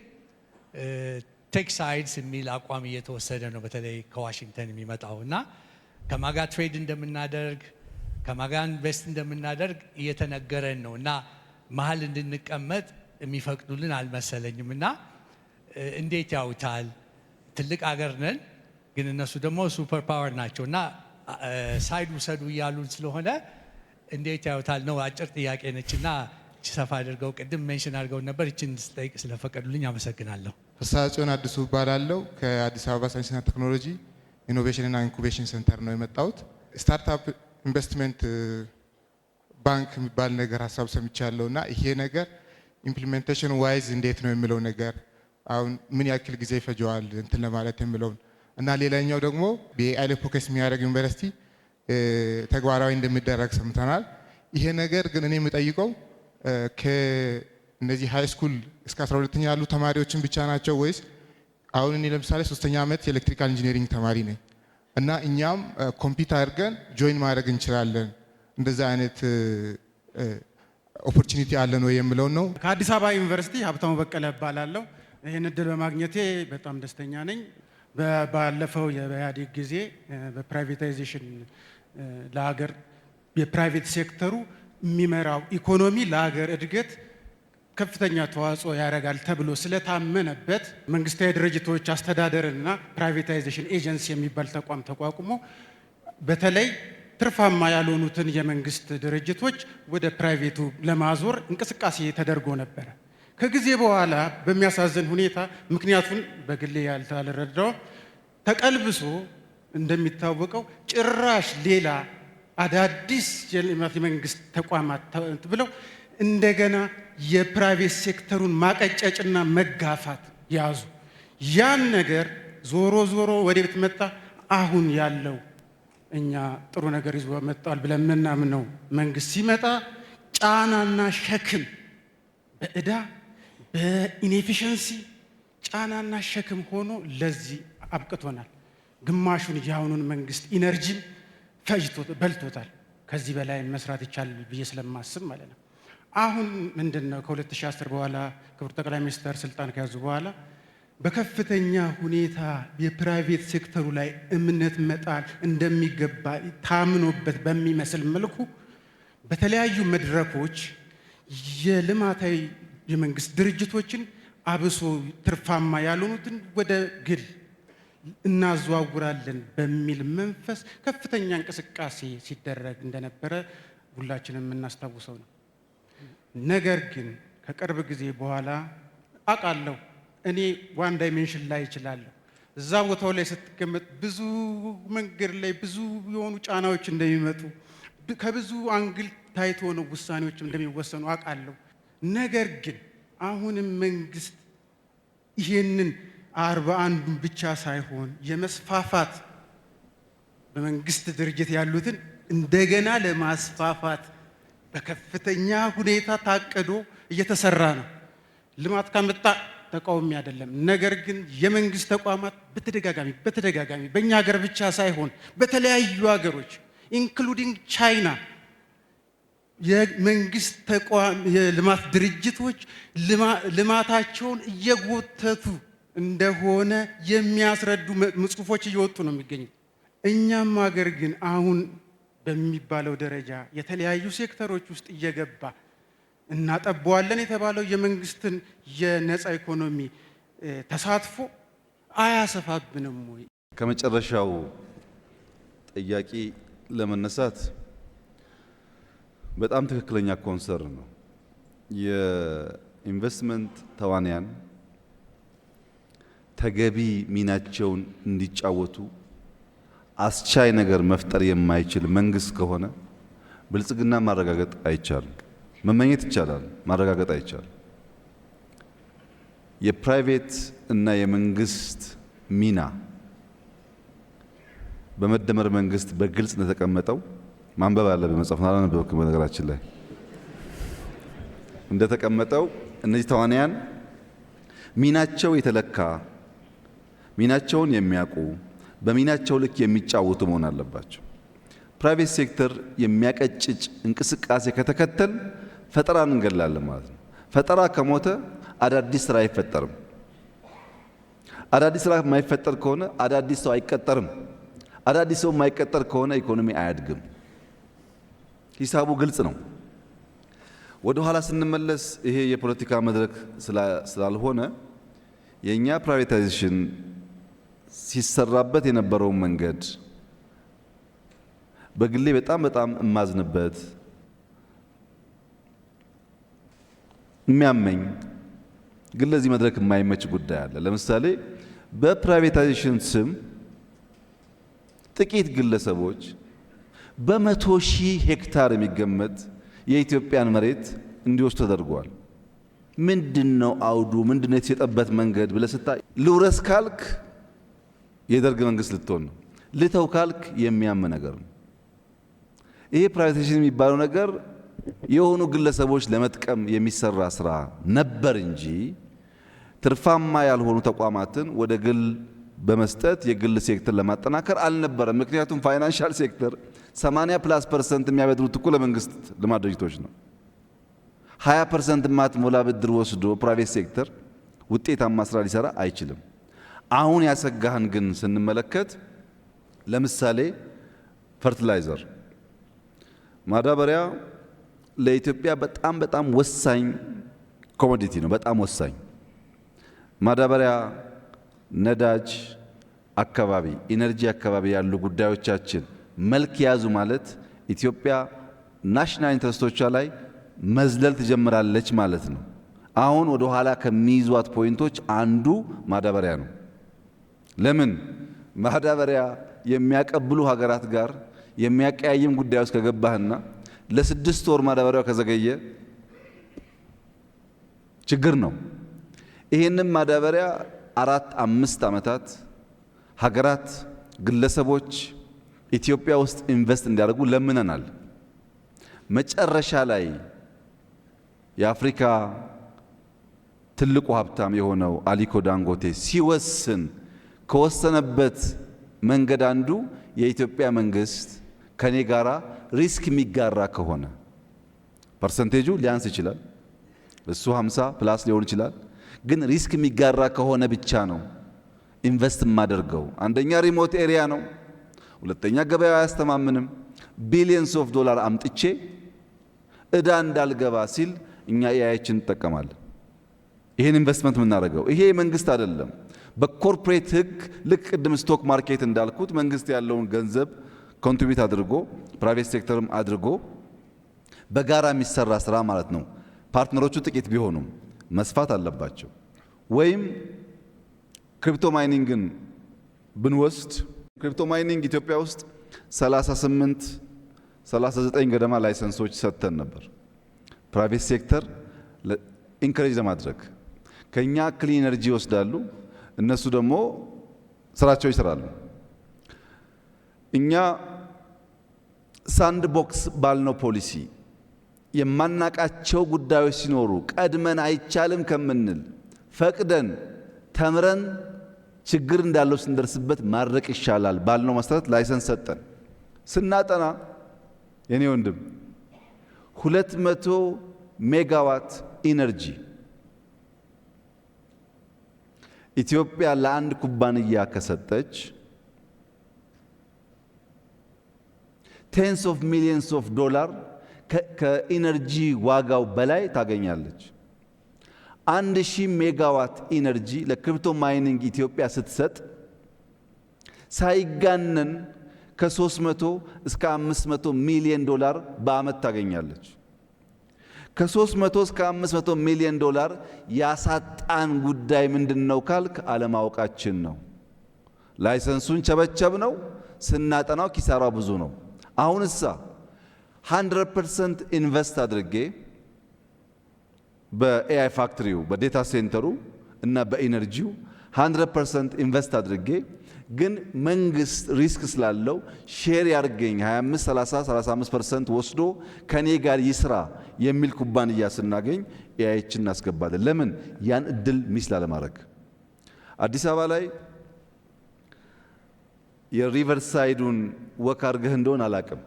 ቴክ ሳይድስ የሚል አቋም እየተወሰደ ነው፣ በተለይ ከዋሽንግተን የሚመጣው እና ከማጋ ትሬድ እንደምናደርግ ከማጋ ኢንቨስት እንደምናደርግ እየተነገረን ነው እና መሀል እንድንቀመጥ የሚፈቅዱልን አልመሰለኝም። እና እንዴት ያውታል? ትልቅ አገር ነን፣ ግን እነሱ ደግሞ ሱፐር ፓወር ናቸው እና ሳይድ ውሰዱ እያሉን ስለሆነ እንዴት ያውታል ነው። አጭር ጥያቄ ነችና ሰፋ አድርገው ቅድም ሜንሽን አድርገው ነበር። እችን ስጠይቅ ስለፈቀዱልኝ አመሰግናለሁ። ፍሳጽዮን አዲሱ እባላለሁ። ከአዲስ አበባ ሳይንስና ቴክኖሎጂ ኢኖቬሽን እና ኢንኩቤሽን ሴንተር ነው የመጣሁት። ስታርታፕ ኢንቨስትመንት ባንክ የሚባል ነገር ሀሳብ ሰምቻለሁ እና ይሄ ነገር ኢምፕሊሜንቴሽን ዋይዝ እንዴት ነው የሚለው ነገር አሁን ምን ያክል ጊዜ ይፈጀዋል እንትን ለማለት የሚለውን እና ሌላኛው ደግሞ በኤአይ ላይ ፎከስ የሚያደርግ ዩኒቨርሲቲ ተግባራዊ እንደሚደረግ ሰምተናል። ይሄ ነገር ግን እኔ የምጠይቀው ከነዚህ ሃይ ስኩል እስከ 12ኛ ያሉ ተማሪዎችን ብቻ ናቸው ወይስ አሁን እኔ ለምሳሌ 3ኛ ዓመት የኤሌክትሪካል ኢንጂነሪንግ ተማሪ ነኝ እና እኛም ኮምፒውተር አድርገን ጆይን ማድረግ እንችላለን፣ እንደዛ አይነት ኦፖርቹኒቲ አለን ወይ የሚለው ነው። ከአዲስ አበባ ዩኒቨርሲቲ ሀብታሙ በቀለ እባላለሁ። ይህን እድል በማግኘቴ በጣም ደስተኛ ነኝ። ባለፈው የኢህአዴግ ጊዜ በፕራይቬታይዜሽን ለሀገር የፕራይቬት ሴክተሩ የሚመራው ኢኮኖሚ ለሀገር እድገት ከፍተኛ ተዋጽኦ ያደርጋል ተብሎ ስለታመነበት መንግስታዊ ድርጅቶች አስተዳደርና ፕራይቬታይዜሽን ኤጀንሲ የሚባል ተቋም ተቋቁሞ በተለይ ትርፋማ ያልሆኑትን የመንግስት ድርጅቶች ወደ ፕራይቬቱ ለማዞር እንቅስቃሴ ተደርጎ ነበረ። ከጊዜ በኋላ በሚያሳዝን ሁኔታ ምክንያቱን በግሌ ያልተረዳው ተቀልብሶ እንደሚታወቀው ጭራሽ ሌላ አዳዲስ የመንግስት ተቋማት ብለው እንደገና የፕራይቬት ሴክተሩን ማቀጨጭና መጋፋት ያዙ። ያን ነገር ዞሮ ዞሮ ወዴት መጣ? አሁን ያለው እኛ ጥሩ ነገር ይዞ መጣል ብለን ምናምነው መንግስት ሲመጣ ጫናና ሸክም በእዳ በኢንኤፊሽንሲ ጫናና ሸክም ሆኖ ለዚህ አብቅቶናል። ግማሹን የአሁኑን መንግስት ኢነርጂን በልቶታል። ከዚህ በላይ መስራት ይቻላል ብዬ ስለማስብ ማለት ነው። አሁን ምንድነው ከ2010 በኋላ ክቡር ጠቅላይ ሚኒስትር ስልጣን ከያዙ በኋላ በከፍተኛ ሁኔታ የፕራይቬት ሴክተሩ ላይ እምነት መጣል እንደሚገባ ታምኖበት በሚመስል መልኩ በተለያዩ መድረኮች የልማታዊ የመንግስት ድርጅቶችን አብሶ ትርፋማ ያልሆኑትን ወደ ግል እናዘዋውራለን በሚል መንፈስ ከፍተኛ እንቅስቃሴ ሲደረግ እንደነበረ ሁላችንም የምናስታውሰው ነው። ነገር ግን ከቅርብ ጊዜ በኋላ አውቃለሁ እኔ ዋን ዳይሜንሽን ላይ እችላለሁ። እዛ ቦታው ላይ ስትቀመጥ ብዙ መንገድ ላይ ብዙ የሆኑ ጫናዎች እንደሚመጡ ከብዙ አንግል ታይቶ ነው ውሳኔዎች እንደሚወሰኑ አውቃለሁ። ነገር ግን አሁንም መንግስት ይሄንን 41 ብቻ ሳይሆን የመስፋፋት በመንግስት ድርጅት ያሉትን እንደገና ለማስፋፋት በከፍተኛ ሁኔታ ታቅዶ እየተሰራ ነው። ልማት ካመጣ ተቃውሞ አይደለም። ነገር ግን የመንግስት ተቋማት በተደጋጋሚ በእኛ ሀገር ብቻ ሳይሆን በተለያዩ ሀገሮች ኢንክሉዲንግ ቻይና የመንግስት ተቋም የልማት ድርጅቶች ልማታቸውን እየጎተቱ እንደሆነ የሚያስረዱ ጽሁፎች እየወጡ ነው የሚገኙት። እኛም ሀገር ግን አሁን በሚባለው ደረጃ የተለያዩ ሴክተሮች ውስጥ እየገባ እናጠበዋለን የተባለው የመንግስትን የነፃ ኢኮኖሚ ተሳትፎ አያሰፋብንም ወይ? ከመጨረሻው ጥያቄ ለመነሳት በጣም ትክክለኛ ኮንሰርን ነው። የኢንቨስትመንት ተዋንያን ተገቢ ሚናቸውን እንዲጫወቱ አስቻይ ነገር መፍጠር የማይችል መንግስት ከሆነ ብልጽግና ማረጋገጥ አይቻልም። መመኘት ይቻላል፣ ማረጋገጥ አይቻልም። የፕራይቬት እና የመንግስት ሚና በመደመር መንግስት በግልጽ እንደተቀመጠው ማንበብ አለ በመጽሐፍ አላነበብኩም። በነገራችን ላይ እንደተቀመጠው እነዚህ ተዋንያን ሚናቸው የተለካ ሚናቸውን የሚያውቁ በሚናቸው ልክ የሚጫወቱ መሆን አለባቸው። ፕራይቬት ሴክተር የሚያቀጭጭ እንቅስቃሴ ከተከተል ፈጠራን እንገላለን ማለት ነው። ፈጠራ ከሞተ አዳዲስ ስራ አይፈጠርም። አዳዲስ ስራ የማይፈጠር ከሆነ አዳዲስ ሰው አይቀጠርም። አዳዲስ ሰው የማይቀጠር ከሆነ ኢኮኖሚ አያድግም። ሂሳቡ ግልጽ ነው። ወደ ኋላ ስንመለስ ይሄ የፖለቲካ መድረክ ስላልሆነ የኛ ፕራይቬታይዜሽን ሲሰራበት የነበረውን መንገድ በግሌ በጣም እማዝንበት የሚያመኝ ግን ለዚህ መድረክ የማይመች ጉዳይ አለ። ለምሳሌ በፕራይቬታይዜሽን ስም ጥቂት ግለሰቦች በመቶ ሺህ ሄክታር የሚገመት የኢትዮጵያን መሬት እንዲወስዱ ተደርጓል። ምንድነው አውዱ? ምንድነው የተሸጠበት መንገድ ብለህ ስታይ ልውረስ ካልክ የደርግ መንግስት ልትሆን ነው። ልተው ካልክ የሚያም ነገር ነው። ይሄ ፕራይቬታይዜሽን የሚባለው ነገር የሆኑ ግለሰቦች ለመጥቀም የሚሰራ ስራ ነበር እንጂ ትርፋማ ያልሆኑ ተቋማትን ወደ ግል በመስጠት የግል ሴክተር ለማጠናከር አልነበረም። ምክንያቱም ፋይናንሻል ሴክተር 80+% የሚያበድሩት እኮ ለመንግስት ልማት ድርጅቶች ነው። 20% ማትሞላ ብድር ወስዶ ፕራይቬት ሴክተር ውጤታማ ስራ ሊሰራ አይችልም። አሁን ያሰጋህን ግን ስንመለከት ለምሳሌ ፈርቲላይዘር ማዳበሪያ ለኢትዮጵያ በጣም ወሳኝ ኮሞዲቲ ነው። በጣም ወሳኝ ማዳበሪያ፣ ነዳጅ አካባቢ፣ ኢነርጂ አካባቢ ያሉ ጉዳዮቻችን መልክ ያዙ ማለት ኢትዮጵያ ናሽናል ኢንተረስቶቿ ላይ መዝለል ትጀምራለች ማለት ነው። አሁን ወደ ኋላ ከሚይዟት ፖይንቶች አንዱ ማዳበሪያ ነው። ለምን ማዳበሪያ የሚያቀብሉ ሀገራት ጋር የሚያቀያይም ጉዳይ ውስጥ ከገባህና ለ6 ወር ማዳበሪያው ከዘገየ ችግር ነው። ይሄንን ማዳበሪያ 4-5 ዓመታት ሀገራት፣ ግለሰቦች ኢትዮጵያ ውስጥ ኢንቨስት እንዲያደርጉ ለምነናል። መጨረሻ ላይ የአፍሪካ ትልቁ ሀብታም የሆነው አሊኮ ዳንጎቴ ሲወስን ከወሰነበት መንገድ አንዱ የኢትዮጵያ መንግስት ከኔ ጋራ ሪስክ የሚጋራ ከሆነ ፐርሰንቴጁ ሊያንስ ይችላል፣ እሱ 50+ ሊሆን ይችላል። ግን ሪስክ የሚጋራ ከሆነ ብቻ ነው ኢንቨስት የማደርገው። አንደኛ ሪሞት ኤሪያ ነው፣ ሁለተኛ ገበያው አያስተማምንም። ቢሊየንስ ኦፍ ዶላር አምጥቼ እዳ እንዳልገባ ሲል እኛ ኤአይችን እንጠቀማለን። ይሄን ኢንቨስትመንት የምናደርገው ይሄ መንግስት አይደለም። በኮርፖሬት ህግ ልክ ቅድም ስቶክ ማርኬት እንዳልኩት መንግስት ያለውን ገንዘብ ኮንትሪቢዩት አድርጎ ፕራይቬት ሴክተርም አድርጎ በጋራ የሚሰራ ስራ ማለት ነው። ፓርትነሮቹ ጥቂት ቢሆኑም መስፋት አለባቸው። ወይም ክሪፕቶ ማይኒንግን ብንወስድ ክሪፕቶ ማይኒንግ ኢትዮጵያ ውስጥ 39 ገደማ ላይሰንሶች ሰጥተን ነበር ፕራይቬት ሴክተር ኢንከሬጅ ለማድረግ። ከኛ ክሊን ኤነርጂ ይወስዳሉ፣ እነሱ ደግሞ ስራቸው ይሰራሉ። እኛ ሳንድ ቦክስ ባልነው ፖሊሲ የማናቃቸው ጉዳዮች ሲኖሩ ቀድመን አይቻልም ከምንል ፈቅደን ተምረን ችግር እንዳለው ስንደርስበት ማድረቅ ይሻላል ባልነው መሰረት ላይሰንስ ሰጠን። ስናጠና የኔ ወንድም 200 ሜጋዋት ኢነርጂ ኢትዮጵያ ለአንድ ኩባንያ ከሰጠች ቴንስ ኦፍ ሚሊየንስ ኦፍ ዶላር ከኢነርጂ ዋጋው በላይ ታገኛለች። 1000 ሜጋዋት ኢነርጂ ለክሪፕቶ ማይኒንግ ኢትዮጵያ ስትሰጥ ሳይጋነን ከ300 እስከ 500 ሚሊዮን ዶላር በአመት ታገኛለች። ከ300 እስከ 500 ሚሊዮን ዶላር ያሳጣን ጉዳይ ምንድነው ካልክ አለማወቃችን ነው። ላይሰንሱን ቸበቸብ ነው፣ ስናጠናው ኪሳራው ብዙ ነው። አሁንሳ 100% ኢንቨስት አድርጌ በኤአይ ፋክተሪው በዴታ ሴንተሩ እና በኢነርጂው 100% ኢንቨስት አድርጌ ግን መንግስት ሪስክ ስላለው ሼር ያርገኝ 25 30 35% ወስዶ ከኔ ጋር ይስራ የሚል ኩባንያ ስናገኝ ኤአይችን እናስገባለን። ለምን? ያን እድል ሚስ ላለማድረግ። አዲስ አበባ ላይ የሪቨርሳይዱን ወክ አድርገህ እንደሆን አላቅም፣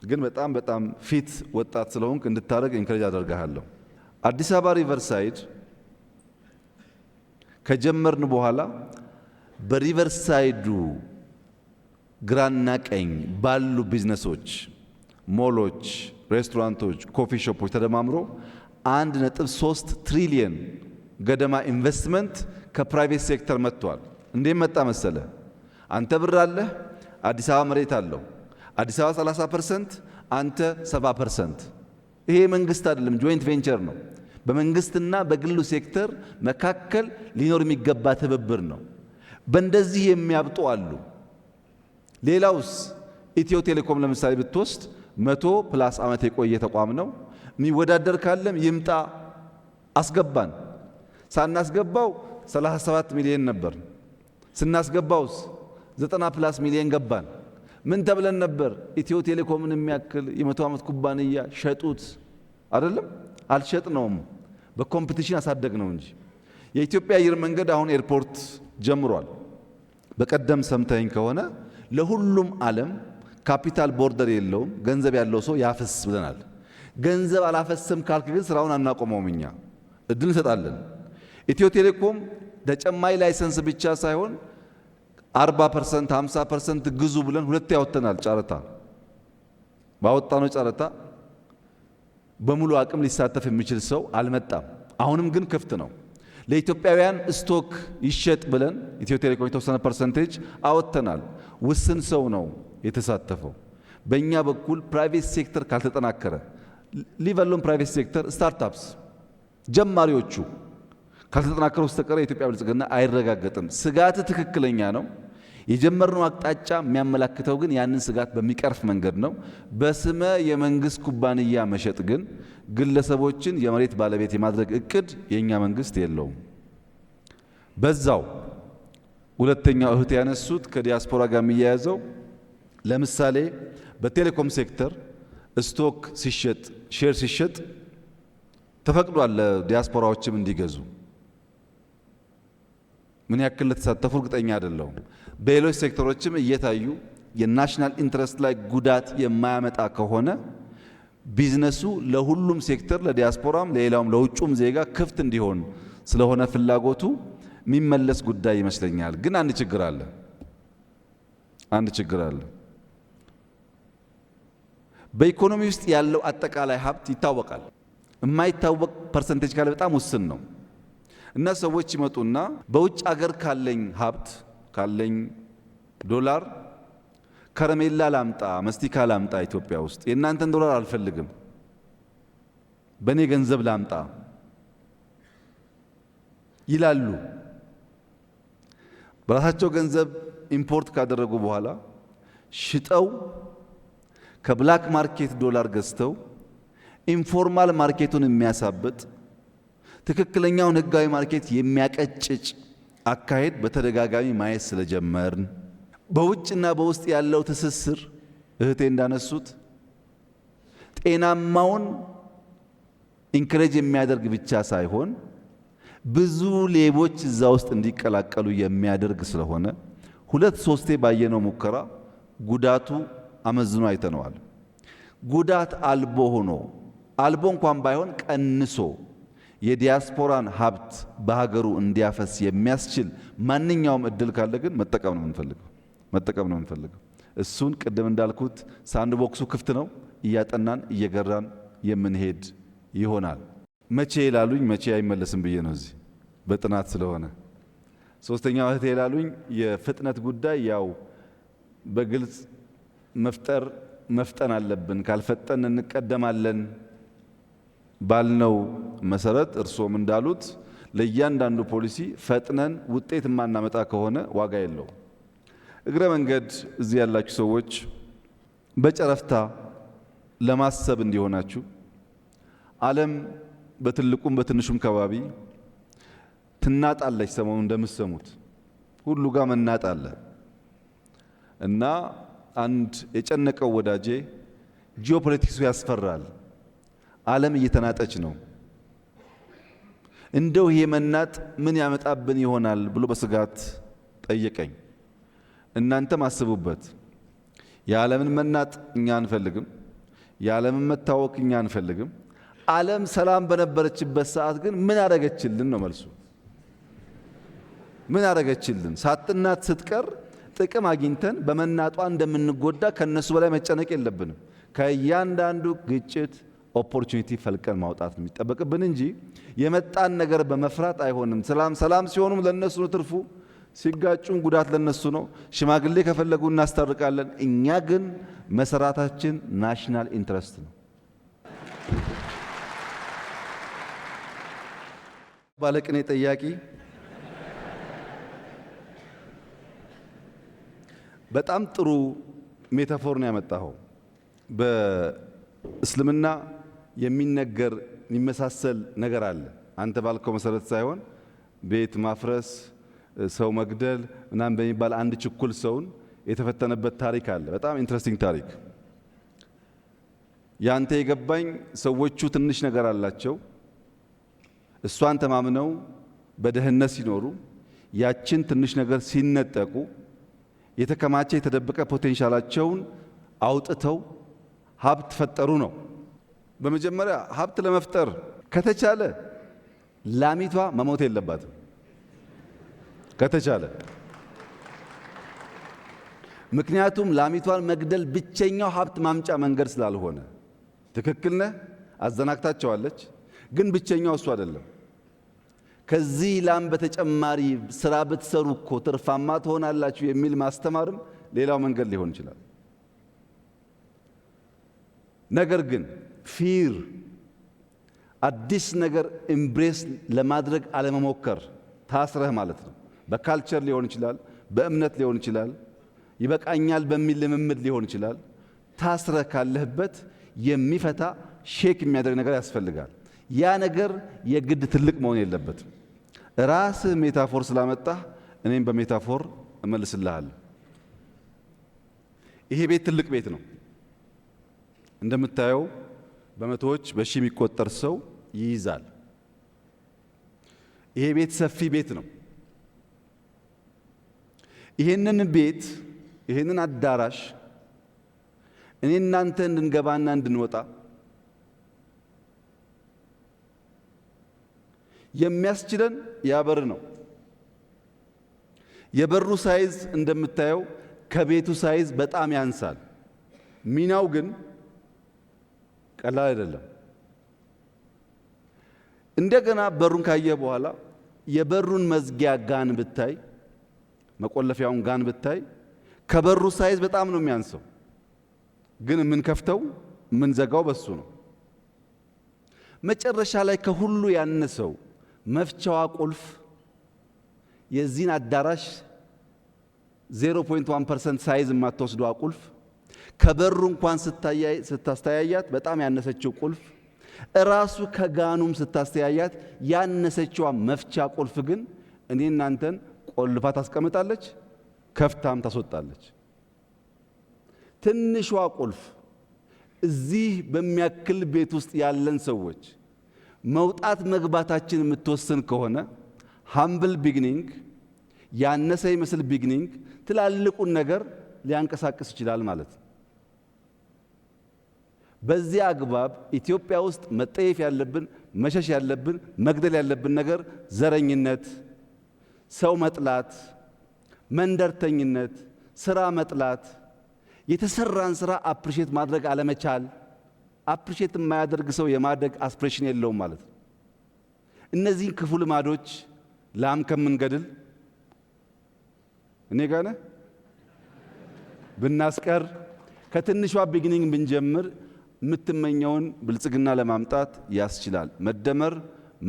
ግን በጣም ፊት ወጣት ስለሆንክ እንድታደርግ ኢንከሬጅ አደርግሃለሁ። አዲስ አበባ ሪቨርሳይድ ከጀመርን በኋላ በሪቨርሳይዱ ግራና ቀኝ ባሉ ቢዝነሶች፣ ሞሎች፣ ሬስቶራንቶች፣ ኮፊ ሾፖች ተደማምሮ 1.3 ትሪሊየን ገደማ ኢንቨስትመንት ከፕራይቬት ሴክተር መጥቷል። እንዴት መጣ መሰለ? አንተ ብር አለህ፣ አዲስ አበባ መሬት አለው። አዲስ አበባ 30%፣ አንተ 70%። ይሄ መንግስት አይደለም፣ ጆይንት ቬንቸር ነው። በመንግስትና በግሉ ሴክተር መካከል ሊኖር የሚገባ ትብብር ነው። በእንደዚህ የሚያብጡ አሉ። ሌላውስ ኢትዮ ቴሌኮም ለምሳሌ ብትወስድ 100+ ዓመት የቆየ ተቋም ነው። የሚወዳደር ካለም ይምጣ፣ አስገባን። ሳናስገባው 37 ሚሊዮን ነበር፣ ስናስገባውስ 90+ ሚሊዮን ገባን። ምን ተብለን ነበር? ኢትዮ ቴሌኮምን የሚያክል የ100 ዓመት ኩባንያ ሸጡት አይደለም? አልሸጥነውም፣ በኮምፒቲሽን አሳደግ ነው እንጂ። የኢትዮጵያ አየር መንገድ አሁን ኤርፖርት ጀምሯል። በቀደም ሰምተኝ ከሆነ ለሁሉም ዓለም ካፒታል ቦርደር የለውም፣ ገንዘብ ያለው ሰው ያፈስ ብለናል። ገንዘብ አላፈስም ካልክ ግን ስራውን አናቆመውም። እኛ እድል እንሰጣለን። ኢትዮ ቴሌኮም ተጨማሪ ላይሰንስ ብቻ ሳይሆን 40% 50% ግዙ ብለን ሁለት ያወተናል ጨረታ። ባወጣነው ጨረታ በሙሉ አቅም ሊሳተፍ የሚችል ሰው አልመጣም። አሁንም ግን ክፍት ነው። ለኢትዮጵያውያን ስቶክ ይሸጥ ብለን ኢትዮ ቴሌኮም የተወሰነ ፐርሰንቴጅ አወተናል። ውስን ሰው ነው የተሳተፈው። በእኛ በኩል ፕራይቬት ሴክተር ካልተጠናከረ ሊቨሎን ፕራይቬት ሴክተር ስታርታፕስ ጀማሪዎቹ ካልተጠናከረ በስተቀር የኢትዮጵያ ብልጽግና አይረጋገጥም። ስጋት ትክክለኛ ነው። የጀመርነው አቅጣጫ የሚያመላክተው ግን ያንን ስጋት በሚቀርፍ መንገድ ነው። በስመ የመንግስት ኩባንያ መሸጥ ግን ግለሰቦችን የመሬት ባለቤት የማድረግ እቅድ የኛ መንግስት የለውም። በዛው ሁለተኛው እህት ያነሱት ከዲያስፖራ ጋር የሚያያዘው ለምሳሌ በቴሌኮም ሴክተር ስቶክ ሲሸጥ፣ ሼር ሲሸጥ ተፈቅዷል ለዲያስፖራዎችም እንዲገዙ። ምን ያክል ለተሳተፉ እርግጠኛ አይደለሁም። በሌሎች ሴክተሮችም እየታዩ የናሽናል ኢንትረስት ላይ ጉዳት የማያመጣ ከሆነ ቢዝነሱ ለሁሉም ሴክተር ለዲያስፖራም፣ ለሌላውም፣ ለውጩም ዜጋ ክፍት እንዲሆን ስለሆነ ፍላጎቱ የሚመለስ ጉዳይ ይመስለኛል። ግን አንድ ችግር አለ። በኢኮኖሚ ውስጥ ያለው አጠቃላይ ሀብት ይታወቃል። የማይታወቅ ፐርሰንቴጅ ካለ በጣም ውስን ነው እና ሰዎች ይመጡና በውጭ አገር ካለኝ ሀብት ካለኝ ዶላር ከረሜላ ላምጣ፣ መስቲካ ላምጣ፣ ኢትዮጵያ ውስጥ የእናንተን ዶላር አልፈልግም፣ በእኔ ገንዘብ ላምጣ ይላሉ። በራሳቸው ገንዘብ ኢምፖርት ካደረጉ በኋላ ሽጠው ከብላክ ማርኬት ዶላር ገዝተው ኢንፎርማል ማርኬቱን የሚያሳብጥ ትክክለኛውን ህጋዊ ማርኬት የሚያቀጭጭ አካሄድ በተደጋጋሚ ማየት ስለጀመርን በውጭና በውስጥ ያለው ትስስር እህቴ እንዳነሱት ጤናማውን ኢንክሬጅ የሚያደርግ ብቻ ሳይሆን ብዙ ሌቦች እዛ ውስጥ እንዲቀላቀሉ የሚያደርግ ስለሆነ ሁለት ሶስቴ ባየነው ሙከራ ጉዳቱ አመዝኖ አይተነዋል። ጉዳት አልቦ ሆኖ አልቦ እንኳን ባይሆን ቀንሶ የዲያስፖራን ሀብት በሀገሩ እንዲያፈስ የሚያስችል ማንኛውም እድል ካለ ግን መጠቀም ነው የምንፈልገው። እሱን ቅድም እንዳልኩት ሳንድ ቦክሱ ክፍት ነው። እያጠናን እየገራን የምንሄድ ይሆናል። መቼ ይላሉኝ፣ መቼ አይመለስም ብዬ ነው እዚህ በጥናት ስለሆነ። ሶስተኛው እህቴ ይላሉኝ የፍጥነት ጉዳይ ያው በግልጽ መፍጠን አለብን። ካልፈጠን እንቀደማለን ባልነው መሰረት እርሶም እንዳሉት ለእያንዳንዱ ፖሊሲ ፈጥነን ውጤት የማናመጣ ከሆነ ዋጋ የለው። እግረ መንገድ እዚህ ያላችሁ ሰዎች በጨረፍታ ለማሰብ እንዲሆናችሁ ዓለም በትልቁም በትንሹም ከባቢ ትናጣለች። ሰሞኑን እንደምትሰሙት ሁሉ ጋር መናጥ አለ እና አንድ የጨነቀው ወዳጄ ጂኦፖለቲክሱ ያስፈራል፣ ዓለም እየተናጠች ነው፣ እንደው ይሄ መናጥ ምን ያመጣብን ይሆናል ብሎ በስጋት ጠየቀኝ። እናንተም አስቡበት። የዓለምን መናጥ እኛ አንፈልግም፣ የዓለምን መታወክ እኛ አንፈልግም። ዓለም ሰላም በነበረችበት ሰዓት ግን ምን አደረገችልን ነው መልሱ። ምን አደረገችልን? ሳትናት ስትቀር ጥቅም አግኝተን በመናጧ እንደምንጎዳ ከነሱ በላይ መጨነቅ የለብንም። ከእያንዳንዱ ግጭት ኦፖርቹኒቲ ፈልቀን ማውጣት ነው የሚጠበቅብን እንጂ የመጣን ነገር በመፍራት አይሆንም። ሰላም ሲሆኑም ለነሱ ነው ትርፉ፣ ሲጋጩም ጉዳት ለነሱ ነው። ሽማግሌ ከፈለጉ እናስታርቃለን። እኛ ግን መሰራታችን ናሽናል ኢንትረስት ነው። ባለቅኔ ጠያቂ በጣም ጥሩ ሜታፎር ነው ያመጣኸው። በእስልምና የሚነገር የሚመሳሰል ነገር አለ። አንተ ባልከው መሰረት ሳይሆን ቤት ማፍረስ፣ ሰው መግደል ምናምን በሚባል አንድ ችኩል ሰውን የተፈተነበት ታሪክ አለ። በጣም ኢንትረስቲንግ ታሪክ። ያንተ የገባኝ ሰዎቹ ትንሽ ነገር አላቸው። እሷን ተማምነው በደህንነት ሲኖሩ ያችን ትንሽ ነገር ሲነጠቁ የተከማቸ የተደበቀ ፖቴንሻላቸውን አውጥተው ሀብት ፈጠሩ ነው። በመጀመሪያ ሀብት ለመፍጠር ከተቻለ ላሚቷ መሞት የለባትም። ከተቻለ ምክንያቱም ላሚቷን መግደል ብቸኛው ሀብት ማምጫ መንገድ ስላልሆነ። ትክክል ነህ፣ አዘናግታቸዋለች። ግን ብቸኛው እሱ አይደለም። ከዚህ ላም በተጨማሪ ስራ ብትሰሩ እኮ ትርፋማ ትሆናላችሁ የሚል ማስተማርም ሌላው መንገድ ሊሆን ይችላል። ነገር ግን ፊር አዲስ ነገር ኢምብሬስ ለማድረግ አለመሞከር ታስረህ ማለት ነው። በካልቸር ሊሆን ይችላል፣ በእምነት ሊሆን ይችላል፣ ይበቃኛል በሚል ልምምድ ሊሆን ይችላል። ታስረህ ካለህበት የሚፈታ ሼክ የሚያደርግ ነገር ያስፈልጋል። ያ ነገር የግድ ትልቅ መሆን የለበትም። ራስህ ሜታፎር ስላመጣህ እኔም በሜታፎር እመልስልሃለሁ። ይሄ ቤት ትልቅ ቤት ነው። እንደምታየው በመቶዎች በሺህ የሚቆጠር ሰው ይይዛል። ይሄ ቤት ሰፊ ቤት ነው። ይሄንን ቤት ይሄንን አዳራሽ እኔ እናንተ እንድንገባና እንድንወጣ የሚያስችለን ያበር ነው። የበሩ ሳይዝ እንደምታየው ከቤቱ ሳይዝ በጣም ያንሳል። ሚናው ግን ቀላል አይደለም። እንደገና በሩን ካየ በኋላ የበሩን መዝጊያ ጋን ብታይ፣ መቆለፊያውን ጋን ብታይ ከበሩ ሳይዝ በጣም ነው የሚያንሰው። ግን የምንከፍተው የምንዘጋው በሱ ነው። መጨረሻ ላይ ከሁሉ ያነሰው መፍቻዋ ቁልፍ የዚህን አዳራሽ 0.1% ሳይዝ የማትወስደዋ ቁልፍ ከበሩ እንኳን ስታስተያያት በጣም ያነሰችው ቁልፍ እራሱ ከጋኑም ስታስተያያት ያነሰችዋ መፍቻ ቁልፍ ግን እኔ እናንተን ቆልፋ ታስቀምጣለች፣ ከፍታም ታስወጣለች። ትንሿ ቁልፍ እዚህ በሚያክል ቤት ውስጥ ያለን ሰዎች መውጣት መግባታችን የምትወስን ከሆነ ሃምብል ቢግኒንግ ያነሰ ይመስል ቢግኒንግ ትላልቁን ነገር ሊያንቀሳቅስ ይችላል ማለት ነው። በዚህ አግባብ ኢትዮጵያ ውስጥ መጠየፍ ያለብን መሸሽ ያለብን መግደል ያለብን ነገር ዘረኝነት፣ ሰው መጥላት፣ መንደርተኝነት፣ ስራ መጥላት፣ የተሰራን ስራ አፕሪሼት ማድረግ አለመቻል። አፕሪሼት የማያደርግ ሰው የማደግ አስፕሬሽን የለውም ማለት ነው። እነዚህን ክፉ ልማዶች ላም ከምንገድል እኔ ጋር ነህ ብናስቀር ከትንሿ ቢግኒንግ ብንጀምር የምትመኘውን ብልጽግና ለማምጣት ያስችላል። መደመር፣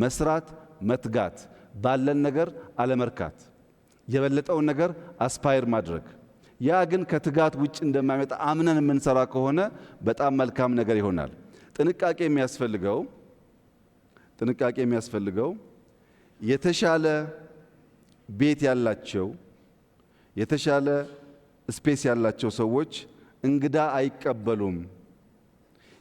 መስራት፣ መትጋት፣ ባለን ነገር አለመርካት፣ የበለጠውን ነገር አስፓየር ማድረግ። ያ ግን ከትጋት ውጭ እንደማይመጣ አምነን የምንሰራ ከሆነ በጣም መልካም ነገር ይሆናል። ጥንቃቄ የሚያስፈልገው የተሻለ ቤት ያላቸው የተሻለ ስፔስ ያላቸው ሰዎች እንግዳ አይቀበሉም።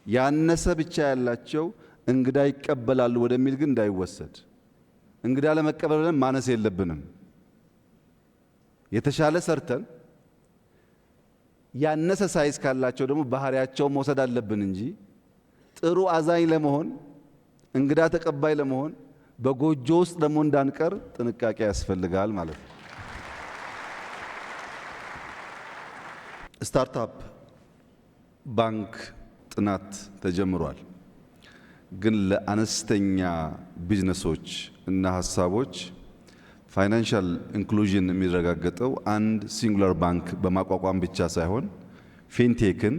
ያነሰ ብቻ ያላቸው እንግዳ ይቀበላሉ ወደሚል ግን እንዳይወሰድ። እንግዳ ለመቀበል ብለን ማነስ የለብንም። የተሻለ ሰርተን ያነሰ ሳይዝ ካላቸው ደግሞ ባህሪያቸው መውሰድ አለብን እንጂ ጥሩ አዛኝ ለመሆን እንግዳ ተቀባይ ለመሆን በጎጆ ውስጥ ደግሞ እንዳንቀር ጥንቃቄ ያስፈልጋል ማለት ነው። ስታርታፕ ባንክ ጥናት ተጀምሯል። ግን ለአነስተኛ ቢዝነሶች እና ሀሳቦች ፋይናንሻል ኢንክሉዥን የሚረጋገጠው አንድ ሲንጉላር ባንክ በማቋቋም ብቻ ሳይሆን ፊንቴክን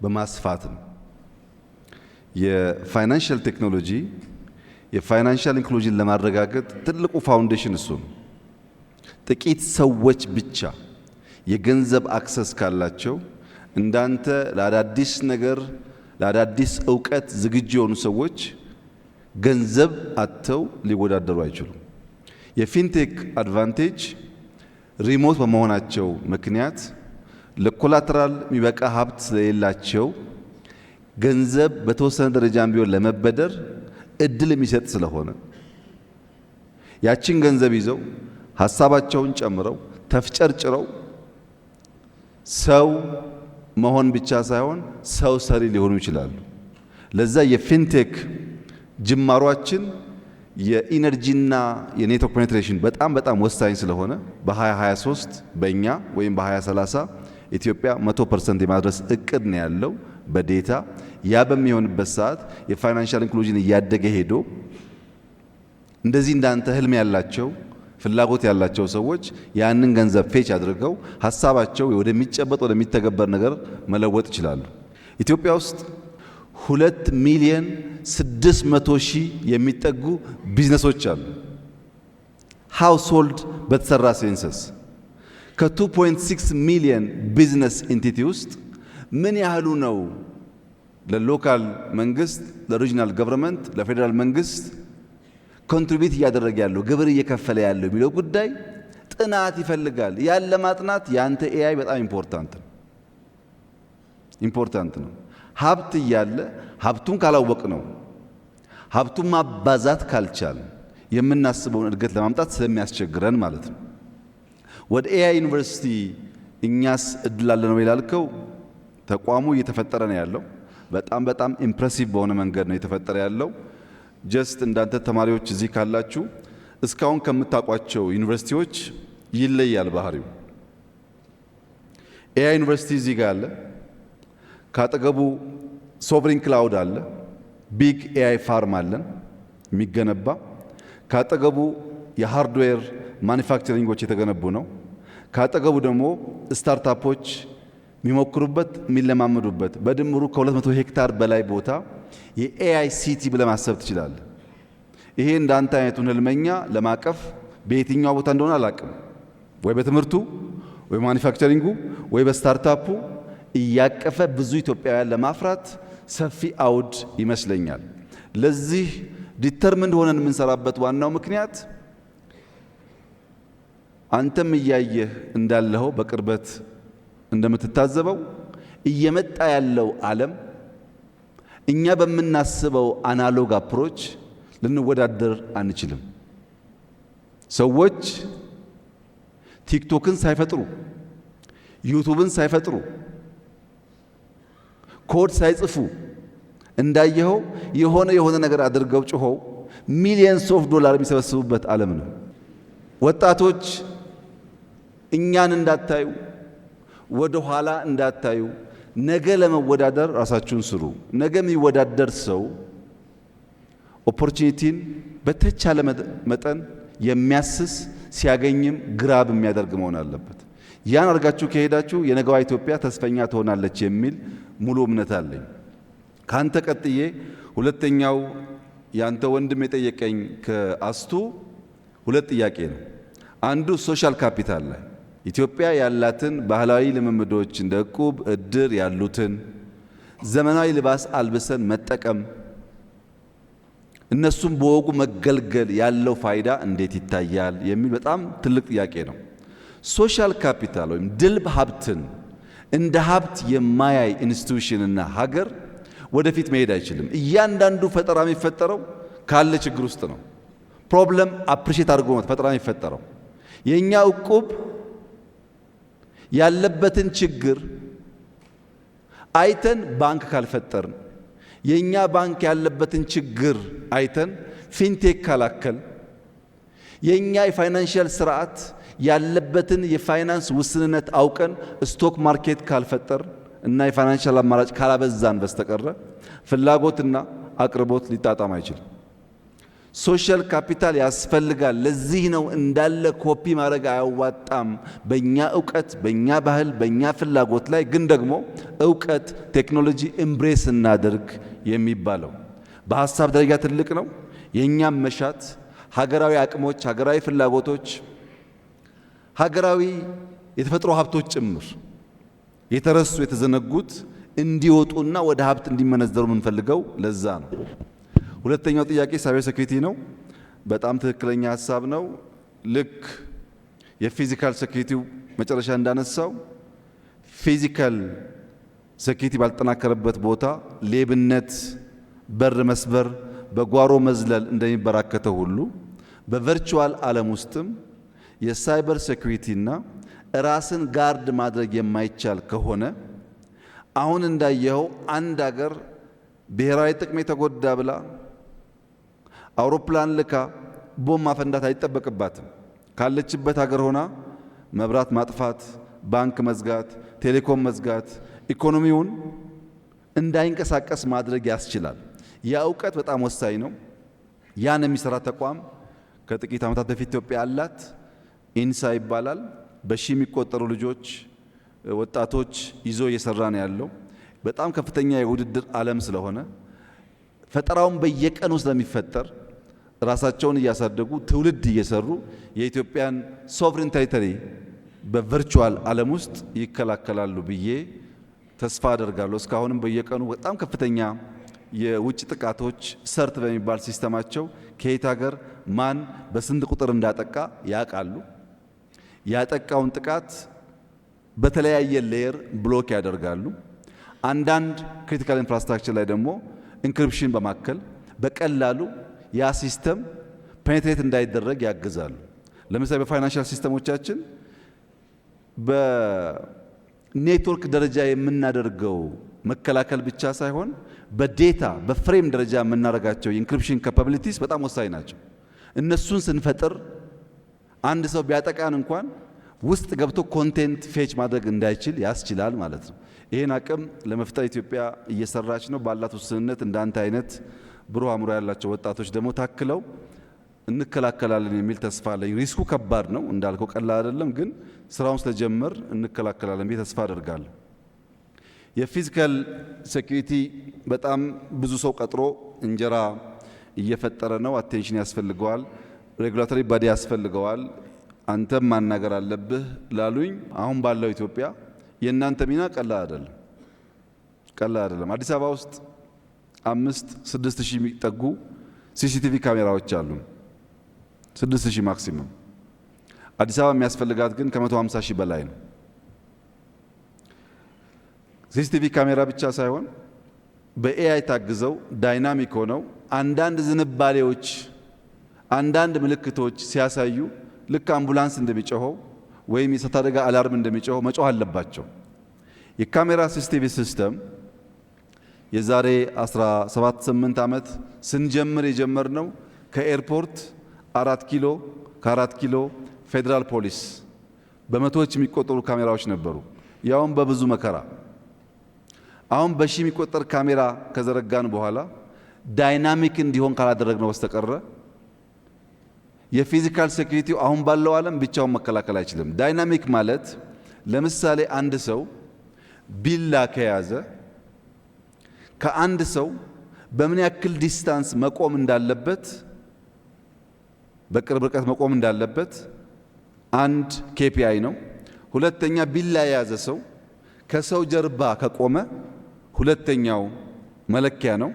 በማስፋት ነው። የፋይናንሻል ቴክኖሎጂ የፋይናንሻል ኢንክሉዥን ለማረጋገጥ ትልቁ ፋውንዴሽን እሱ ነው። ጥቂት ሰዎች ብቻ የገንዘብ አክሰስ ካላቸው እንዳንተ ለአዳዲስ ነገር ለአዳዲስ እውቀት ዝግጁ የሆኑ ሰዎች ገንዘብ አጥተው ሊወዳደሩ አይችሉም። የፊንቴክ አድቫንቴጅ ሪሞት በመሆናቸው ምክንያት ለኮላተራል የሚበቃ ሀብት ስለሌላቸው ገንዘብ በተወሰነ ደረጃም ቢሆን ለመበደር እድል የሚሰጥ ስለሆነ ያችን ገንዘብ ይዘው ሀሳባቸውን ጨምረው ተፍጨርጭረው ሰው መሆን ብቻ ሳይሆን ሰው ሰሪ ሊሆኑ ይችላሉ። ለዛ የፊንቴክ ጅማሯችን የኢነርጂና የኔትወርክ ፔኔትሬሽን በጣም ወሳኝ ስለሆነ በ2023 በእኛ ወይም በ2030 ኢትዮጵያ 100% የማድረስ እቅድ ነው ያለው በዴታ። ያ በሚሆንበት ሰዓት የፋይናንሻል ኢንክሉዥን እያደገ ሄዶ እንደዚህ እንዳንተ ህልም ያላቸው ፍላጎት ያላቸው ሰዎች ያንን ገንዘብ ፌች አድርገው ሀሳባቸው ወደሚጨበጥ ወደሚተገበር ነገር መለወጥ ይችላሉ። ኢትዮጵያ ውስጥ 2,600,000 የሚጠጉ ቢዝነሶች አሉ። ሃውስሆልድ በተሰራ ሴንሰስ ከ2.6 ሚሊዮን ቢዝነስ ኢንቲቲ ውስጥ ምን ያህሉ ነው ለሎካል መንግስት፣ ለሪጂናል ገቨርንመንት፣ ለፌዴራል መንግስት ኮንትሪቢዩት እያደረገ ያለው ግብር እየከፈለ ያለው የሚለው ጉዳይ ጥናት ይፈልጋል። ያን ለማጥናት ያንተ ኤአይ በጣም ኢምፖርታንት ነው። ሀብት እያለ ሀብቱን ካላወቅ ነው ሀብቱን ማባዛት ካልቻል የምናስበውን እድገት ለማምጣት ስለሚያስቸግረን ማለት ነው። ወደ ኤአይ ዩኒቨርሲቲ እኛስ እድል አለ ነው ይላልከው። ተቋሙ እየተፈጠረ ነው ያለው። በጣም ኢምፕሬሲቭ በሆነ መንገድ ነው እየተፈጠረ ያለው። ጀስት እንዳንተ ተማሪዎች እዚህ ካላችሁ እስካሁን ከምታውቋቸው ዩኒቨርሲቲዎች ይለያል ባህሪው። ኤአይ ዩኒቨርሲቲ እዚህ ጋር አለ። ካጠገቡ ሶቨሪን ክላውድ አለ። ቢግ ኤአይ ፋርም አለን የሚገነባ። ካጠገቡ የሃርድዌር ማኒፋክቸሪንጎች የተገነቡ ነው። ካጠገቡ ደግሞ ስታርታፖች የሚሞክሩበት የሚለማመዱበት በድምሩ ከ200 ሄክታር በላይ ቦታ የኤአይ ሲቲ ብለህ ማሰብ ትችላለህ። ይሄ እንዳንተ አይነቱን ህልመኛ ለማቀፍ በየትኛው ቦታ እንደሆነ አላቅም። ወይ በትምህርቱ ወይ በማኒፋክቸሪንጉ ወይ በስታርታፑ እያቀፈ ብዙ ኢትዮጵያውያን ለማፍራት ሰፊ አውድ ይመስለኛል። ለዚህ ዲተርሚንድ ሆነን የምንሰራበት ዋናው ምክንያት አንተም እያየህ እንዳለኸው በቅርበት እንደምትታዘበው እየመጣ ያለው ዓለም እኛ በምናስበው አናሎግ አፕሮች ልንወዳደር አንችልም። ሰዎች ቲክቶክን ሳይፈጥሩ ዩቱብን ሳይፈጥሩ ኮድ ሳይጽፉ እንዳየኸው የሆነ ነገር አድርገው ጮኸው ሚሊየንስ ኦፍ ዶላር የሚሰበስቡበት ዓለም ነው። ወጣቶች እኛን እንዳታዩ ወደ ኋላ እንዳታዩ ነገ ለመወዳደር ራሳችሁን ስሩ። ነገ የሚወዳደር ሰው ኦፖርቹኒቲን በተቻለ መጠን የሚያስስ ሲያገኝም ግራብ የሚያደርግ መሆን አለበት። ያን አድርጋችሁ ከሄዳችሁ የነገዋ ኢትዮጵያ ተስፈኛ ትሆናለች የሚል ሙሉ እምነት አለኝ። ካንተ ቀጥዬ ሁለተኛው ያንተ ወንድም የጠየቀኝ ከአስቱ ሁለት ጥያቄ ነው። አንዱ ሶሻል ካፒታል ላይ ኢትዮጵያ ያላትን ባህላዊ ልምምዶች እንደ ዕቁብ፣ እድር ያሉትን ዘመናዊ ልባስ አልብሰን መጠቀም እነሱም በወጉ መገልገል ያለው ፋይዳ እንዴት ይታያል የሚል በጣም ትልቅ ጥያቄ ነው። ሶሻል ካፒታል ወይም ድልብ ሀብትን እንደ ሀብት የማያይ ኢንስቲትዩሽንና ሀገር ወደፊት መሄድ አይችልም። እያንዳንዱ ፈጠራ የሚፈጠረው ካለ ችግር ውስጥ ነው። ፕሮብለም አፕሪሼት አድርጎ ነው ፈጠራ የሚፈጠረው። የኛ ዕቁብ ያለበትን ችግር አይተን ባንክ ካልፈጠርን፣ የኛ ባንክ ያለበትን ችግር አይተን ፊንቴክ ካላከል፣ የኛ የፋይናንሻል ስርዓት ያለበትን የፋይናንስ ውስንነት አውቀን ስቶክ ማርኬት ካልፈጠር እና የፋይናንሻል አማራጭ ካላበዛን በስተቀረ ፍላጎትና አቅርቦት ሊጣጣም አይችልም። ሶሻል ካፒታል ያስፈልጋል። ለዚህ ነው እንዳለ ኮፒ ማድረግ አያዋጣም። በእኛ እውቀት፣ በእኛ ባህል፣ በእኛ ፍላጎት ላይ ግን ደግሞ እውቀት፣ ቴክኖሎጂ ኤምብሬስ እናድርግ የሚባለው በሀሳብ ደረጃ ትልቅ ነው። የእኛም መሻት ሀገራዊ አቅሞች፣ ሀገራዊ ፍላጎቶች፣ ሀገራዊ የተፈጥሮ ሀብቶች ጭምር የተረሱ የተዘነጉት እንዲወጡና ወደ ሀብት እንዲመነዘሩ የምንፈልገው ለዛ ነው። ሁለተኛው ጥያቄ ሳይበር ሴኩሪቲ ነው። በጣም ትክክለኛ ሀሳብ ነው። ልክ የፊዚካል ሴኩሪቲው መጨረሻ እንዳነሳው ፊዚካል ሴኩሪቲ ባልተጠናከረበት ቦታ ሌብነት፣ በር መስበር፣ በጓሮ መዝለል እንደሚበራከተው ሁሉ በቨርቹዋል ዓለም ውስጥም የሳይበር ሴኩሪቲና ራስን ጋርድ ማድረግ የማይቻል ከሆነ አሁን እንዳየኸው አንድ አገር ብሔራዊ ጥቅም የተጎዳ ብላ አውሮፕላን ልካ ቦምብ ማፈንዳት አይጠበቅባትም። ካለችበት ሀገር ሆና መብራት ማጥፋት፣ ባንክ መዝጋት፣ ቴሌኮም መዝጋት፣ ኢኮኖሚውን እንዳይንቀሳቀስ ማድረግ ያስችላል። ያ እውቀት በጣም ወሳኝ ነው። ያን የሚሰራ ተቋም ከጥቂት ዓመታት በፊት ኢትዮጵያ አላት። ኢንሳ ይባላል። በሺ የሚቆጠሩ ልጆች፣ ወጣቶች ይዞ እየሰራ ነው ያለው። በጣም ከፍተኛ የውድድር ዓለም ስለሆነ ፈጠራውን በየቀኑ ስለሚፈጠር ራሳቸውን እያሳደጉ ትውልድ እየሰሩ የኢትዮጵያን ሶቨሬን ቴሪቶሪ በቨርቹዋል ዓለም ውስጥ ይከላከላሉ ብዬ ተስፋ አደርጋለሁ። እስካሁንም በየቀኑ በጣም ከፍተኛ የውጭ ጥቃቶች ሰርት በሚባል ሲስተማቸው ከየት ሀገር ማን በስንት ቁጥር እንዳጠቃ ያውቃሉ። ያጠቃውን ጥቃት በተለያየ ሌየር ብሎክ ያደርጋሉ። አንዳንድ ክሪቲካል ኢንፍራስትራክቸር ላይ ደግሞ ኢንክሪፕሽን በማከል በቀላሉ ያ ሲስተም ፔኔትሬት እንዳይደረግ ያግዛሉ። ለምሳሌ በፋይናንሻል ሲስተሞቻችን በኔትወርክ ደረጃ የምናደርገው መከላከል ብቻ ሳይሆን በዴታ በፍሬም ደረጃ የምናደርጋቸው የኢንክሪፕሽን ካፓቢሊቲስ በጣም ወሳኝ ናቸው። እነሱን ስንፈጥር አንድ ሰው ቢያጠቃን እንኳን ውስጥ ገብቶ ኮንቴንት ፌች ማድረግ እንዳይችል ያስችላል ማለት ነው። ይህን አቅም ለመፍጠር ኢትዮጵያ እየሰራች ነው። ባላት ውስንነት እንዳንተ አይነት ብሩህ አእምሮ ያላቸው ወጣቶች ደግሞ ታክለው እንከላከላለን የሚል ተስፋ አለኝ። ሪስኩ ከባድ ነው እንዳልከው ቀላል አይደለም፣ ግን ስራውን ስለጀመር እንከላከላለን ብዬ ተስፋ አደርጋለሁ። የፊዚካል ሴኩሪቲ በጣም ብዙ ሰው ቀጥሮ እንጀራ እየፈጠረ ነው። አቴንሽን ያስፈልገዋል፣ ሬጉላቶሪ ባዲ ያስፈልገዋል። አንተም ማናገር አለብህ ላሉኝ አሁን ባለው ኢትዮጵያ የእናንተ ሚና ቀላል አይደለም። አዲስ አበባ ውስጥ 5-6 ሺህ የሚጠጉ ሲሲቲቪ ካሜራዎች አሉ። 6 ሺህ ማክሲመም። አዲስ አበባ የሚያስፈልጋት ግን ከ150 ሺህ በላይ ነው። ሲሲቲቪ ካሜራ ብቻ ሳይሆን በኤአይ ታግዘው ዳይናሚክ ሆነው አንዳንድ ዝንባሌዎች፣ አንዳንድ ምልክቶች ሲያሳዩ ልክ አምቡላንስ እንደሚጮኸው ወይም የእሳት አደጋ አላርም እንደሚጮኸው መጮህ አለባቸው። የካሜራ ሲሲቲቪ ሲስተም የዛሬ 17-8 ዓመት ስንጀምር የጀመርነው ከኤርፖርት 4 ኪሎ ከ4 ኪሎ ፌዴራል ፖሊስ በመቶዎች የሚቆጠሩ ካሜራዎች ነበሩ፣ ያውም በብዙ መከራ። አሁን በሺ የሚቆጠር ካሜራ ከዘረጋን በኋላ ዳይናሚክ እንዲሆን ካላደረግነው በስተቀረ የፊዚካል ሴኩሪቲው አሁን ባለው ዓለም ብቻውን መከላከል አይችልም። ዳይናሚክ ማለት ለምሳሌ አንድ ሰው ቢላ ከያዘ ከአንድ ሰው በምን ያክል ዲስታንስ መቆም እንዳለበት በቅርብ ርቀት መቆም እንዳለበት አንድ ኬፒአይ ነው። ሁለተኛ ቢላ የያዘ ሰው ከሰው ጀርባ ከቆመ ሁለተኛው መለኪያ ነው።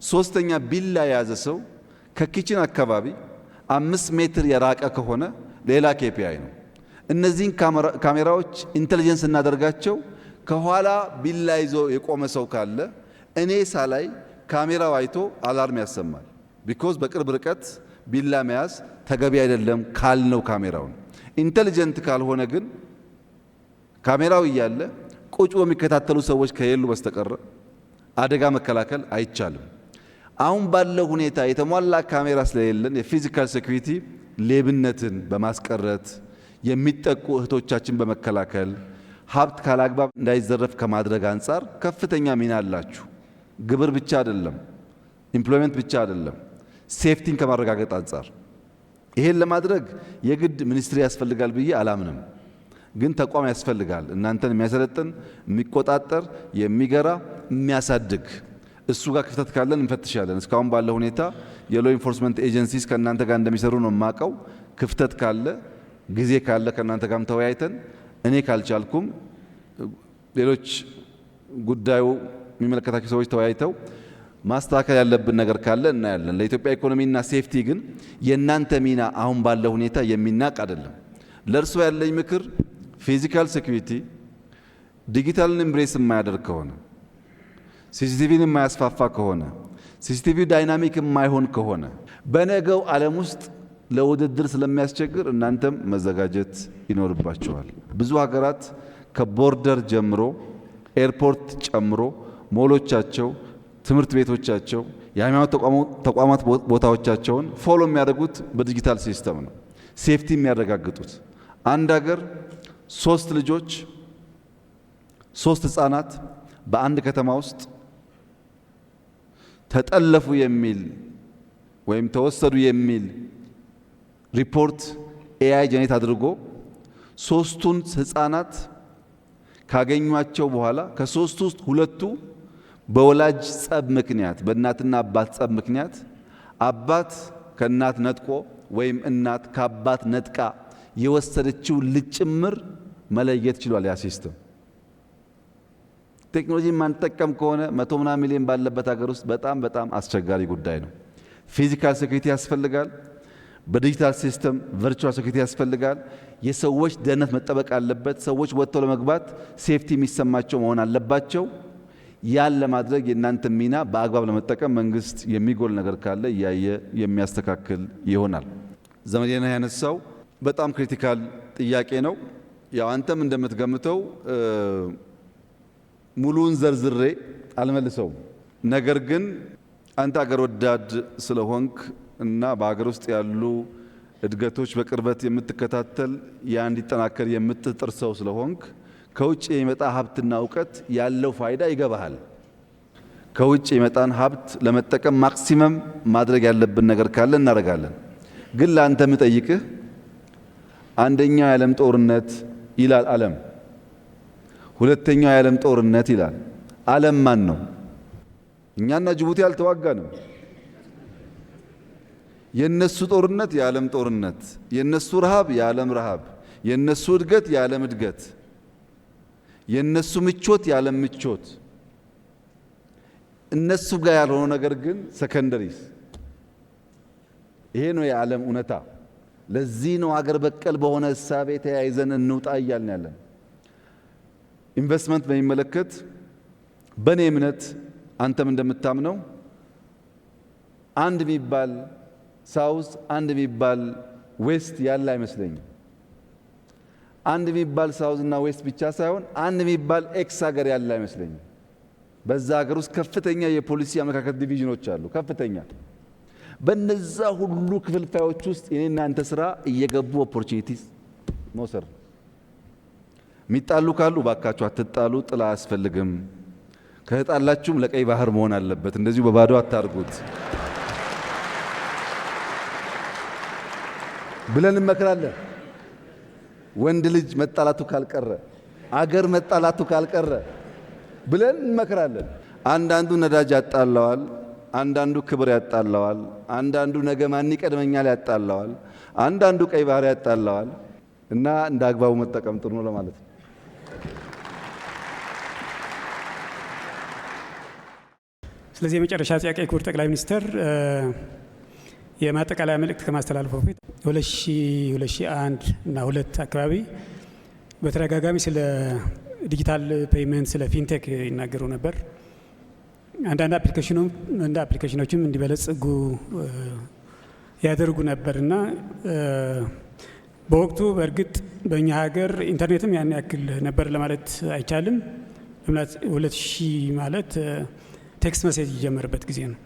ሶስተኛ ቢላ የያዘ ሰው ከኪችን አካባቢ 5 ሜትር የራቀ ከሆነ ሌላ ኬፒአይ ነው። እነዚህን ካሜራዎች ኢንተለጀንስ እናደርጋቸው። ከኋላ ቢላ ይዞ የቆመ ሰው ካለ እኔ ሳላይ ካሜራው አይቶ አላርም ያሰማል። ቢኮዝ በቅርብ ርቀት ቢላ መያዝ ተገቢ አይደለም ካልነው ካሜራውን። ኢንተለጀንት ካልሆነ ግን ካሜራው እያለ ቁጭ የሚከታተሉ ሰዎች ከሌሉ በስተቀር አደጋ መከላከል አይቻልም። አሁን ባለው ሁኔታ የተሟላ ካሜራ ስለሌለን የፊዚካል ሴኩሪቲ ሌብነትን በማስቀረት የሚጠቁ እህቶቻችን በመከላከል ሀብት ካላግባብ እንዳይዘረፍ ከማድረግ አንጻር ከፍተኛ ሚና አላችሁ። ግብር ብቻ አይደለም፣ ኢምፕሎይመንት ብቻ አይደለም፣ ሴፍቲን ከማረጋገጥ አንጻር ይሄን ለማድረግ የግድ ሚኒስትሪ ያስፈልጋል ብዬ አላምንም። ግን ተቋም ያስፈልጋል፣ እናንተን የሚያሰለጥን የሚቆጣጠር፣ የሚገራ፣ የሚያሳድግ። እሱ ጋር ክፍተት ካለን እንፈትሻለን። እስካሁን ባለው ሁኔታ የሎ ኢንፎርስመንት ኤጀንሲስ ከእናንተ ጋር እንደሚሰሩ ነው የማውቀው። ክፍተት ካለ ጊዜ ካለ ከእናንተ ጋርም ተወያይተን እኔ ካልቻልኩም ሌሎች ጉዳዩ የሚመለከታቸው ሰዎች ተወያይተው ማስተካከል ያለብን ነገር ካለ እናያለን። ለኢትዮጵያ ኢኮኖሚና ሴፍቲ ግን የእናንተ ሚና አሁን ባለው ሁኔታ የሚናቅ አይደለም። ለእርሶ ያለኝ ምክር ፊዚካል ሴኩሪቲ ዲጂታልን ኤምብሬስ የማያደርግ ከሆነ ሲሲቲቪን የማያስፋፋ ከሆነ ሲሲቲቪ ዳይናሚክ የማይሆን ከሆነ በነገው ዓለም ውስጥ ለውድድር ስለሚያስቸግር እናንተም መዘጋጀት ይኖርባቸዋል። ብዙ ሀገራት ከቦርደር ጀምሮ ኤርፖርት ጨምሮ ሞሎቻቸው፣ ትምህርት ቤቶቻቸው፣ የሃይማኖት ተቋማት ቦታዎቻቸውን ፎሎ የሚያደርጉት በዲጂታል ሲስተም ነው። ሴፍቲ የሚያረጋግጡት አንድ ሀገር 3 ልጆች 3 ህፃናት በአንድ ከተማ ውስጥ ተጠለፉ የሚል ወይም ተወሰዱ የሚል ሪፖርት ኤአይ ጀኔት አድርጎ 3ቱን ህፃናት ካገኟቸው በኋላ ከ3ቱ ውስጥ 2ቱ በወላጅ ጸብ ምክንያት በእናትና አባት ጸብ ምክንያት አባት ከእናት ነጥቆ ወይም እናት ከአባት ነጥቃ የወሰደችው ልጅ ጭምር መለየት ችሏል። ያ ሲስተም ቴክኖሎጂ ማንጠቀም ከሆነ 100 ምናምን ሚሊዮን ባለበት ሀገር ውስጥ በጣም አስቸጋሪ ጉዳይ ነው። ፊዚካል ሴኩሪቲ ያስፈልጋል። በዲጂታል ሲስተም ቨርቹዋል ሴኩሪቲ ያስፈልጋል። የሰዎች ደህንነት መጠበቅ አለበት። ሰዎች ወጥተው ለመግባት ሴፍቲ የሚሰማቸው መሆን አለባቸው። ያን ለማድረግ የእናንተ ሚና በአግባብ ለመጠቀም መንግስት የሚጎል ነገር ካለ እያየ የሚያስተካክል ይሆናል። ዘመዴና ያነሳው በጣም ክሪቲካል ጥያቄ ነው። ያው አንተም እንደምትገምተው ሙሉን ዘርዝሬ አልመልሰውም። ነገር ግን አንተ አገር ወዳድ ስለሆንክ እና በሀገር ውስጥ ያሉ እድገቶች በቅርበት የምትከታተል ያ እንዲጠናከር የምትጥር ሰው ስለሆንክ ከውጭ የሚመጣ ሀብትና እውቀት ያለው ፋይዳ ይገባሃል። ከውጭ የመጣን ሀብት ለመጠቀም ማክሲመም ማድረግ ያለብን ነገር ካለ እናደርጋለን። ግን ለአንተ የምጠይቅህ አንደኛው የዓለም ጦርነት ይላል ዓለም፣ ሁለተኛው የዓለም ጦርነት ይላል ዓለም። ማን ነው? እኛና ጅቡቲ አልተዋጋንም። የነሱ ጦርነት የዓለም ጦርነት፣ የነሱ ረሃብ የዓለም ረሃብ፣ የነሱ እድገት የዓለም እድገት፣ የነሱ ምቾት የዓለም ምቾት። እነሱ ጋር ያልሆነው ነገር ግን ሰከንደሪስ። ይሄ ነው የዓለም እውነታ። ለዚህ ነው አገር በቀል በሆነ እሳቤ ተያይዘን እንውጣ እያልን ያለን። ኢንቨስትመንት በሚመለከት በእኔ እምነት አንተም እንደምታምነው አንድ የሚባል ሳውዝ አንድ የሚባል ዌስት ያለ አይመስለኝም። አንድ የሚባል ሳውዝ እና ዌስት ብቻ ሳይሆን አንድ የሚባል ኤክስ ሀገር ያለ አይመስለኝም። በዛ ሀገር ውስጥ ከፍተኛ የፖሊሲ አመለካከት ዲቪዥኖች አሉ። ከፍተኛ በነዛ ሁሉ ክፍልፋዮች ውስጥ የኔና አንተ ስራ እየገቡ ኦፖርቹኒቲስ መውሰድ። የሚጣሉ ካሉ ባካችሁ አትጣሉ፣ ጥላ አያስፈልግም። ከተጣላችሁም ለቀይ ባህር መሆን አለበት። እንደዚሁ በባዶ አታርጉት ብለን እንመክራለን። ወንድ ልጅ መጣላቱ ካልቀረ አገር መጣላቱ ካልቀረ ብለን እንመክራለን። አንዳንዱ ነዳጅ ያጣላዋል፣ አንዳንዱ ክብር ያጣላዋል፣ አንዳንዱ ነገ ማን ይቀድመኛል ያጣላዋል፣ አንዳንዱ ቀይ ባህር ያጣላዋል። እና እንደ አግባቡ መጠቀም ጥሩ ነው ለማለት ነው። ስለዚህ የመጨረሻ ጥያቄ ክቡር ጠቅላይ ሚኒስትር የማጠቃለያ መልእክት ከማስተላለፉ በፊት 2001 እና 2 አካባቢ በተደጋጋሚ ስለ ዲጂታል ፔይመንት ስለ ፊንቴክ ይናገሩ ነበር። አንዳንድ አፕሊኬሽኖችም እንዲበለጽጉ ያደርጉ ነበርና በወቅቱ በእርግጥ በእኛ ሀገር ኢንተርኔትም ያን ያክል ነበር ለማለት አይቻልም። 2000 ማለት ቴክስት መሴጅ የጀመረበት ጊዜ ነው።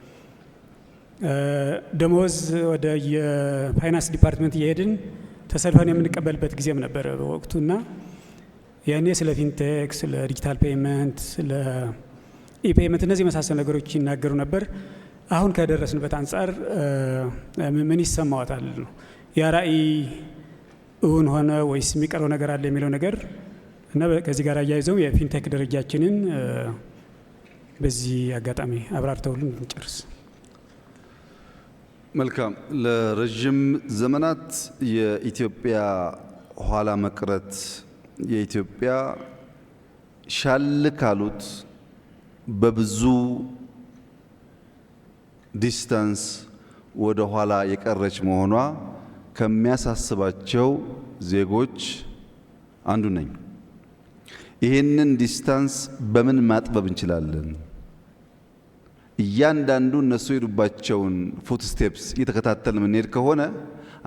ደሞዝ ወደ የፋይናንስ ዲፓርትመንት እየሄድን ተሰልፈን የምንቀበልበት ጊዜም ነበር በወቅቱና ያኔ ስለ ፊንቴክ፣ ስለ ዲጂታል ፔይመንት፣ ስለ ኢፔይመንት እነዚህ የመሳሰሉ ነገሮች ይናገሩ ነበር። አሁን ከደረስንበት አንጻር ምን ይሰማዎታል ነው? ያ ራዕይ እውን ሆነ ወይስ የሚቀረው ነገር አለ የሚለው ነገር እና ከዚህ ጋር አያይዘው የፊንቴክ ደረጃችንን በዚህ አጋጣሚ አብራርተውልን እንጨርስ። መልካም። ለረጅም ዘመናት የኢትዮጵያ ኋላ መቅረት የኢትዮጵያ ሻል ካሉት በብዙ ዲስታንስ ወደ ኋላ የቀረች መሆኗ ከሚያሳስባቸው ዜጎች አንዱ ነኝ። ይህንን ዲስታንስ በምን ማጥበብ እንችላለን? እያንዳንዱ እነሱ የሄዱባቸውን ፉት ስቴፕስ እየተከታተልን የምንሄድ ከሆነ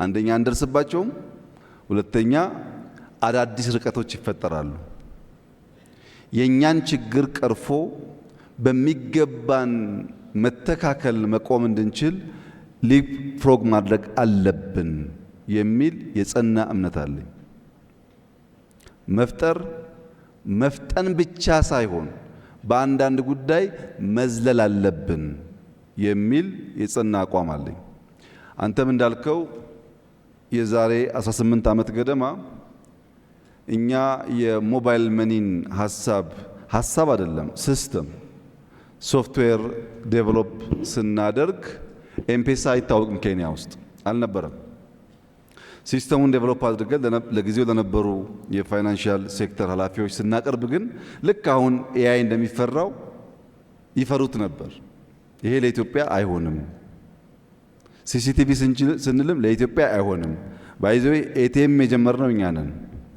አንደኛ አንደርስባቸውም፣ ሁለተኛ አዳዲስ ርቀቶች ይፈጠራሉ። የእኛን ችግር ቀርፎ በሚገባን መተካከል መቆም እንድንችል ሊፕ ፍሮግ ማድረግ አለብን የሚል የጸና እምነት አለኝ። መፍጠን ብቻ ሳይሆን በአንዳንድ ጉዳይ መዝለል አለብን የሚል የጸና አቋም አለኝ። አንተም እንዳልከው የዛሬ 18 ዓመት ገደማ እኛ የሞባይል መኒን ሀሳብ አይደለም ሲስተም ሶፍትዌር ዴቨሎፕ ስናደርግ ኤምፔሳ አይታወቅም፣ ኬንያ ውስጥ አልነበረም። ሲስተሙን ዴቨሎፕ አድርገን ለጊዜው ለነበሩ የፋይናንሻል ሴክተር ኃላፊዎች ስናቀርብ ግን ልክ አሁን ኤአይ እንደሚፈራው ይፈሩት ነበር። ይሄ ለኢትዮጵያ አይሆንም፣ ሲሲቲቪ ስንልም ለኢትዮጵያ አይሆንም። ባይዘዌ ኤቲኤም የጀመርነው እኛ ነን።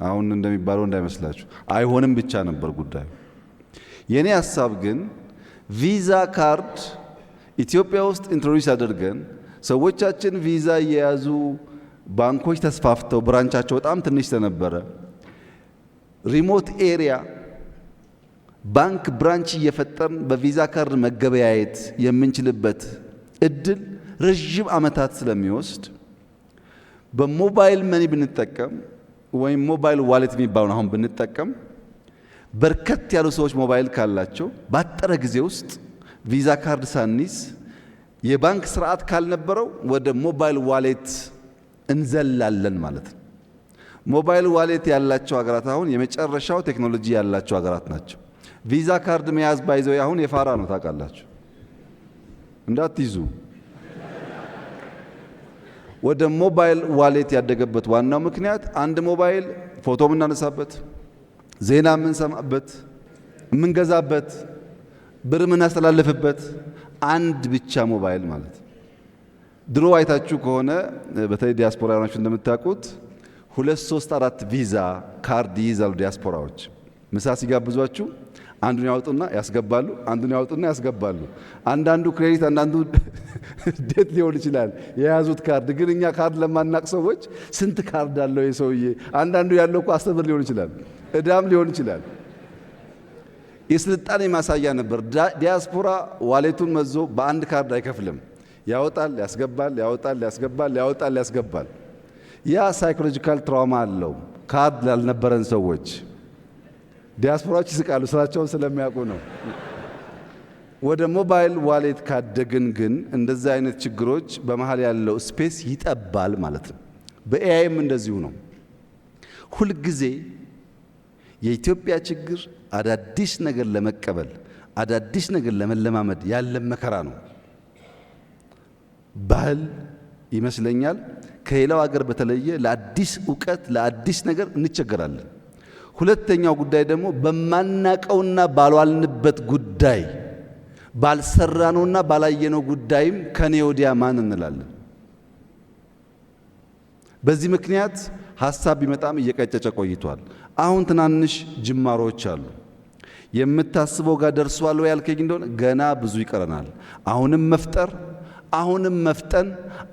አሁን እንደሚባለው እንዳይመስላችሁ አይሆንም ብቻ ነበር ጉዳዩ። የኔ ሀሳብ ግን ቪዛ ካርድ ኢትዮጵያ ውስጥ ኢንትሮዲዩስ አድርገን ሰዎቻችን ቪዛ እየያዙ ባንኮች ተስፋፍተው ብራንቻቸው በጣም ትንሽ ስለነበረ ሪሞት ኤሪያ ባንክ ብራንች እየፈጠርን በቪዛ ካርድ መገበያየት የምንችልበት እድል ረዥም ዓመታት ስለሚወስድ በሞባይል መኒ ብንጠቀም ወይም ሞባይል ዋሌት የሚባለውን አሁን ብንጠቀም በርከት ያሉ ሰዎች ሞባይል ካላቸው ባጠረ ጊዜ ውስጥ ቪዛ ካርድ ሳንይዝ የባንክ ስርዓት ካልነበረው ወደ ሞባይል ዋሌት እንዘላለን ማለት ነው። ሞባይል ዋሌት ያላቸው ሀገራት አሁን የመጨረሻው ቴክኖሎጂ ያላቸው ሀገራት ናቸው። ቪዛ ካርድ መያዝ ባይዘው አሁን የፋራ ነው ታውቃላችሁ፣ እንዳትይዙ። ወደ ሞባይል ዋሌት ያደገበት ዋናው ምክንያት አንድ ሞባይል ፎቶ የምናነሳበት፣ ዜና የምንሰማበት፣ የምንገዛበት፣ ብር የምናስተላልፍበት አንድ ብቻ ሞባይል ማለት ነው። ድሮ አይታችሁ ከሆነ በተለይ ዲያስፖራ ያላችሁ እንደምታውቁት 2፣ 3፣ 4 ቪዛ ካርድ ይይዛሉ ዲያስፖራዎች። ምሳ ሲጋብዟችሁ አንዱን ያወጡና ያስገባሉ፣ አንዱን ያወጡና ያስገባሉ። አንዳንዱ ክሬዲት፣ አንዳንዱ ዴት ሊሆን ይችላል የያዙት ካርድ። ግን እኛ ካርድ ለማናቅ ሰዎች ስንት ካርድ አለው የሰውዬ? አንዳንዱ ያለው እኮ 10 ብር ሊሆን ይችላል፣ እዳም ሊሆን ይችላል። የስልጣኔ ማሳያ ነበር። ዲያስፖራ ዋሌቱን መዞ በአንድ ካርድ አይከፍልም። ያወጣል፣ ያስገባል፣ ያወጣል፣ ያስገባል፣ ያወጣል፣ ያስገባል። ያ ሳይኮሎጂካል ትራውማ አለው ካርድ ላልነበረን ሰዎች። ዲያስፖራዎች ይስቃሉ፣ ስራቸውን ስለሚያውቁ ነው። ወደ ሞባይል ዋሌት ካደግን ግን እንደዚህ አይነት ችግሮች በመሃል ያለው ስፔስ ይጠባል ማለት ነው። በኤአይም እንደዚሁ ነው። ሁልጊዜ የኢትዮጵያ ችግር አዳዲስ ነገር ለመቀበል አዳዲስ ነገር ለመለማመድ ያለ መከራ ነው። ባህል ይመስለኛል ከሌላው ሀገር በተለየ ለአዲስ እውቀት ለአዲስ ነገር እንቸገራለን። ሁለተኛው ጉዳይ ደግሞ በማናቀውና ባልዋልንበት ጉዳይ ባልሰራነውና ባላየነው ጉዳይም ከኔ ወዲያ ማን እንላለን። በዚህ ምክንያት ሐሳብ ቢመጣም እየቀጨጨ ቆይቷል። አሁን ትናንሽ ጅማሮች አሉ። የምታስበው ጋር ደርሷል ወይ ያልከኝ እንደሆነ ገና ብዙ ይቀረናል። አሁንም መፍጠር፣ አሁንም መፍጠን፣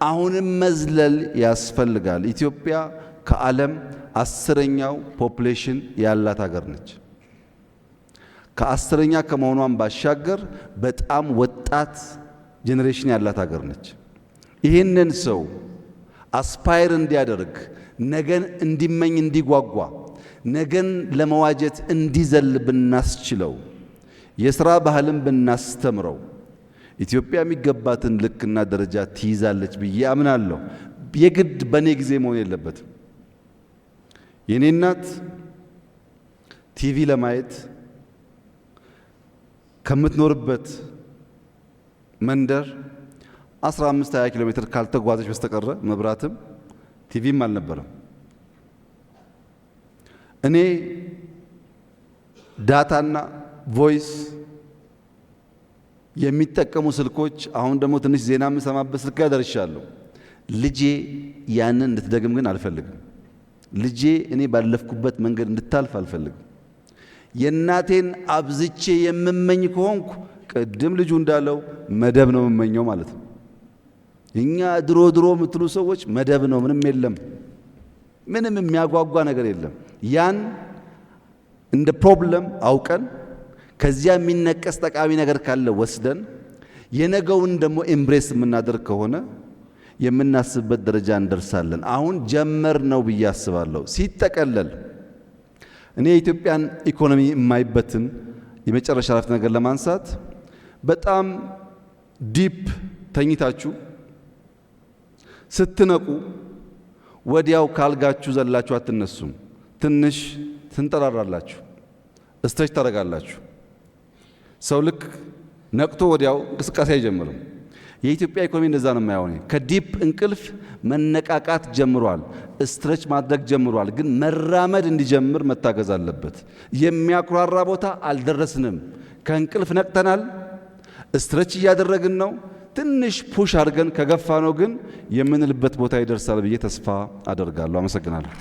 አሁንም መዝለል ያስፈልጋል። ኢትዮጵያ ከዓለም 10ኛው ፖፑሌሽን ያላት ሀገር ነች። ከ10ኛ ከመሆኗን ባሻገር በጣም ወጣት ጄኔሬሽን ያላት ሀገር ነች። ይህንን ሰው አስፓየር እንዲያደርግ ነገን እንዲመኝ እንዲጓጓ ነገን ለመዋጀት እንዲዘል ብናስችለው የሥራ ባህልን ብናስተምረው ኢትዮጵያ የሚገባትን ልክና ደረጃ ትይዛለች ብዬ አምናለሁ። የግድ በኔ ጊዜ መሆን የለበትም። የኔ እናት ቲቪ ለማየት ከምትኖርበት መንደር 15-20 ኪሎ ሜትር ካልተጓዘች በስተቀረ መብራትም ቲቪም አልነበረም። እኔ ዳታና ቮይስ የሚጠቀሙ ስልኮች አሁን ደግሞ ትንሽ ዜና የምሰማበት ስልክ ጋር ደርሻለሁ። ልጄ ያንን እንድትደግም ግን አልፈልግም። ልጄ እኔ ባለፍኩበት መንገድ እንድታልፍ አልፈልግም። የእናቴን አብዝቼ የምመኝ ከሆንኩ ቅድም ልጁ እንዳለው መደብ ነው የምመኘው ማለት ነው። እኛ ድሮ የምትሉ ሰዎች መደብ ነው፣ ምንም የለም፣ ምንም የሚያጓጓ ነገር የለም። ያን እንደ ፕሮብለም አውቀን ከዚያ የሚነቀስ ጠቃሚ ነገር ካለ ወስደን የነገውን ደግሞ ኤምብሬስ የምናደርግ ከሆነ የምናስብበት ደረጃ እንደርሳለን። አሁን ጀመር ነው ብዬ አስባለሁ። ሲጠቀለል እኔ የኢትዮጵያን ኢኮኖሚ የማይበትን የመጨረሻ አረፍተ ነገር ለማንሳት በጣም ዲፕ ተኝታችሁ ስትነቁ ወዲያው ካልጋችሁ ዘላችሁ አትነሱም። ትንሽ ትንጠራራላችሁ፣ እስተች ታደርጋላችሁ። ሰው ልክ ነቅቶ ወዲያው እንቅስቃሴ አይጀምርም። የኢትዮጵያ ኢኮኖሚ እንደዛ ነው የማየው። ከዲፕ እንቅልፍ መነቃቃት ጀምሯል፣ ስትሬች ማድረግ ጀምሯል። ግን መራመድ እንዲጀምር መታገዝ አለበት። የሚያኩራራ ቦታ አልደረስንም። ከእንቅልፍ ነቅተናል፣ ስትሬች እያደረግን ነው። ትንሽ ፑሽ አድርገን ከገፋ ነው ግን የምንልበት ቦታ ይደርሳል ብዬ ተስፋ አደርጋለሁ። አመሰግናለሁ።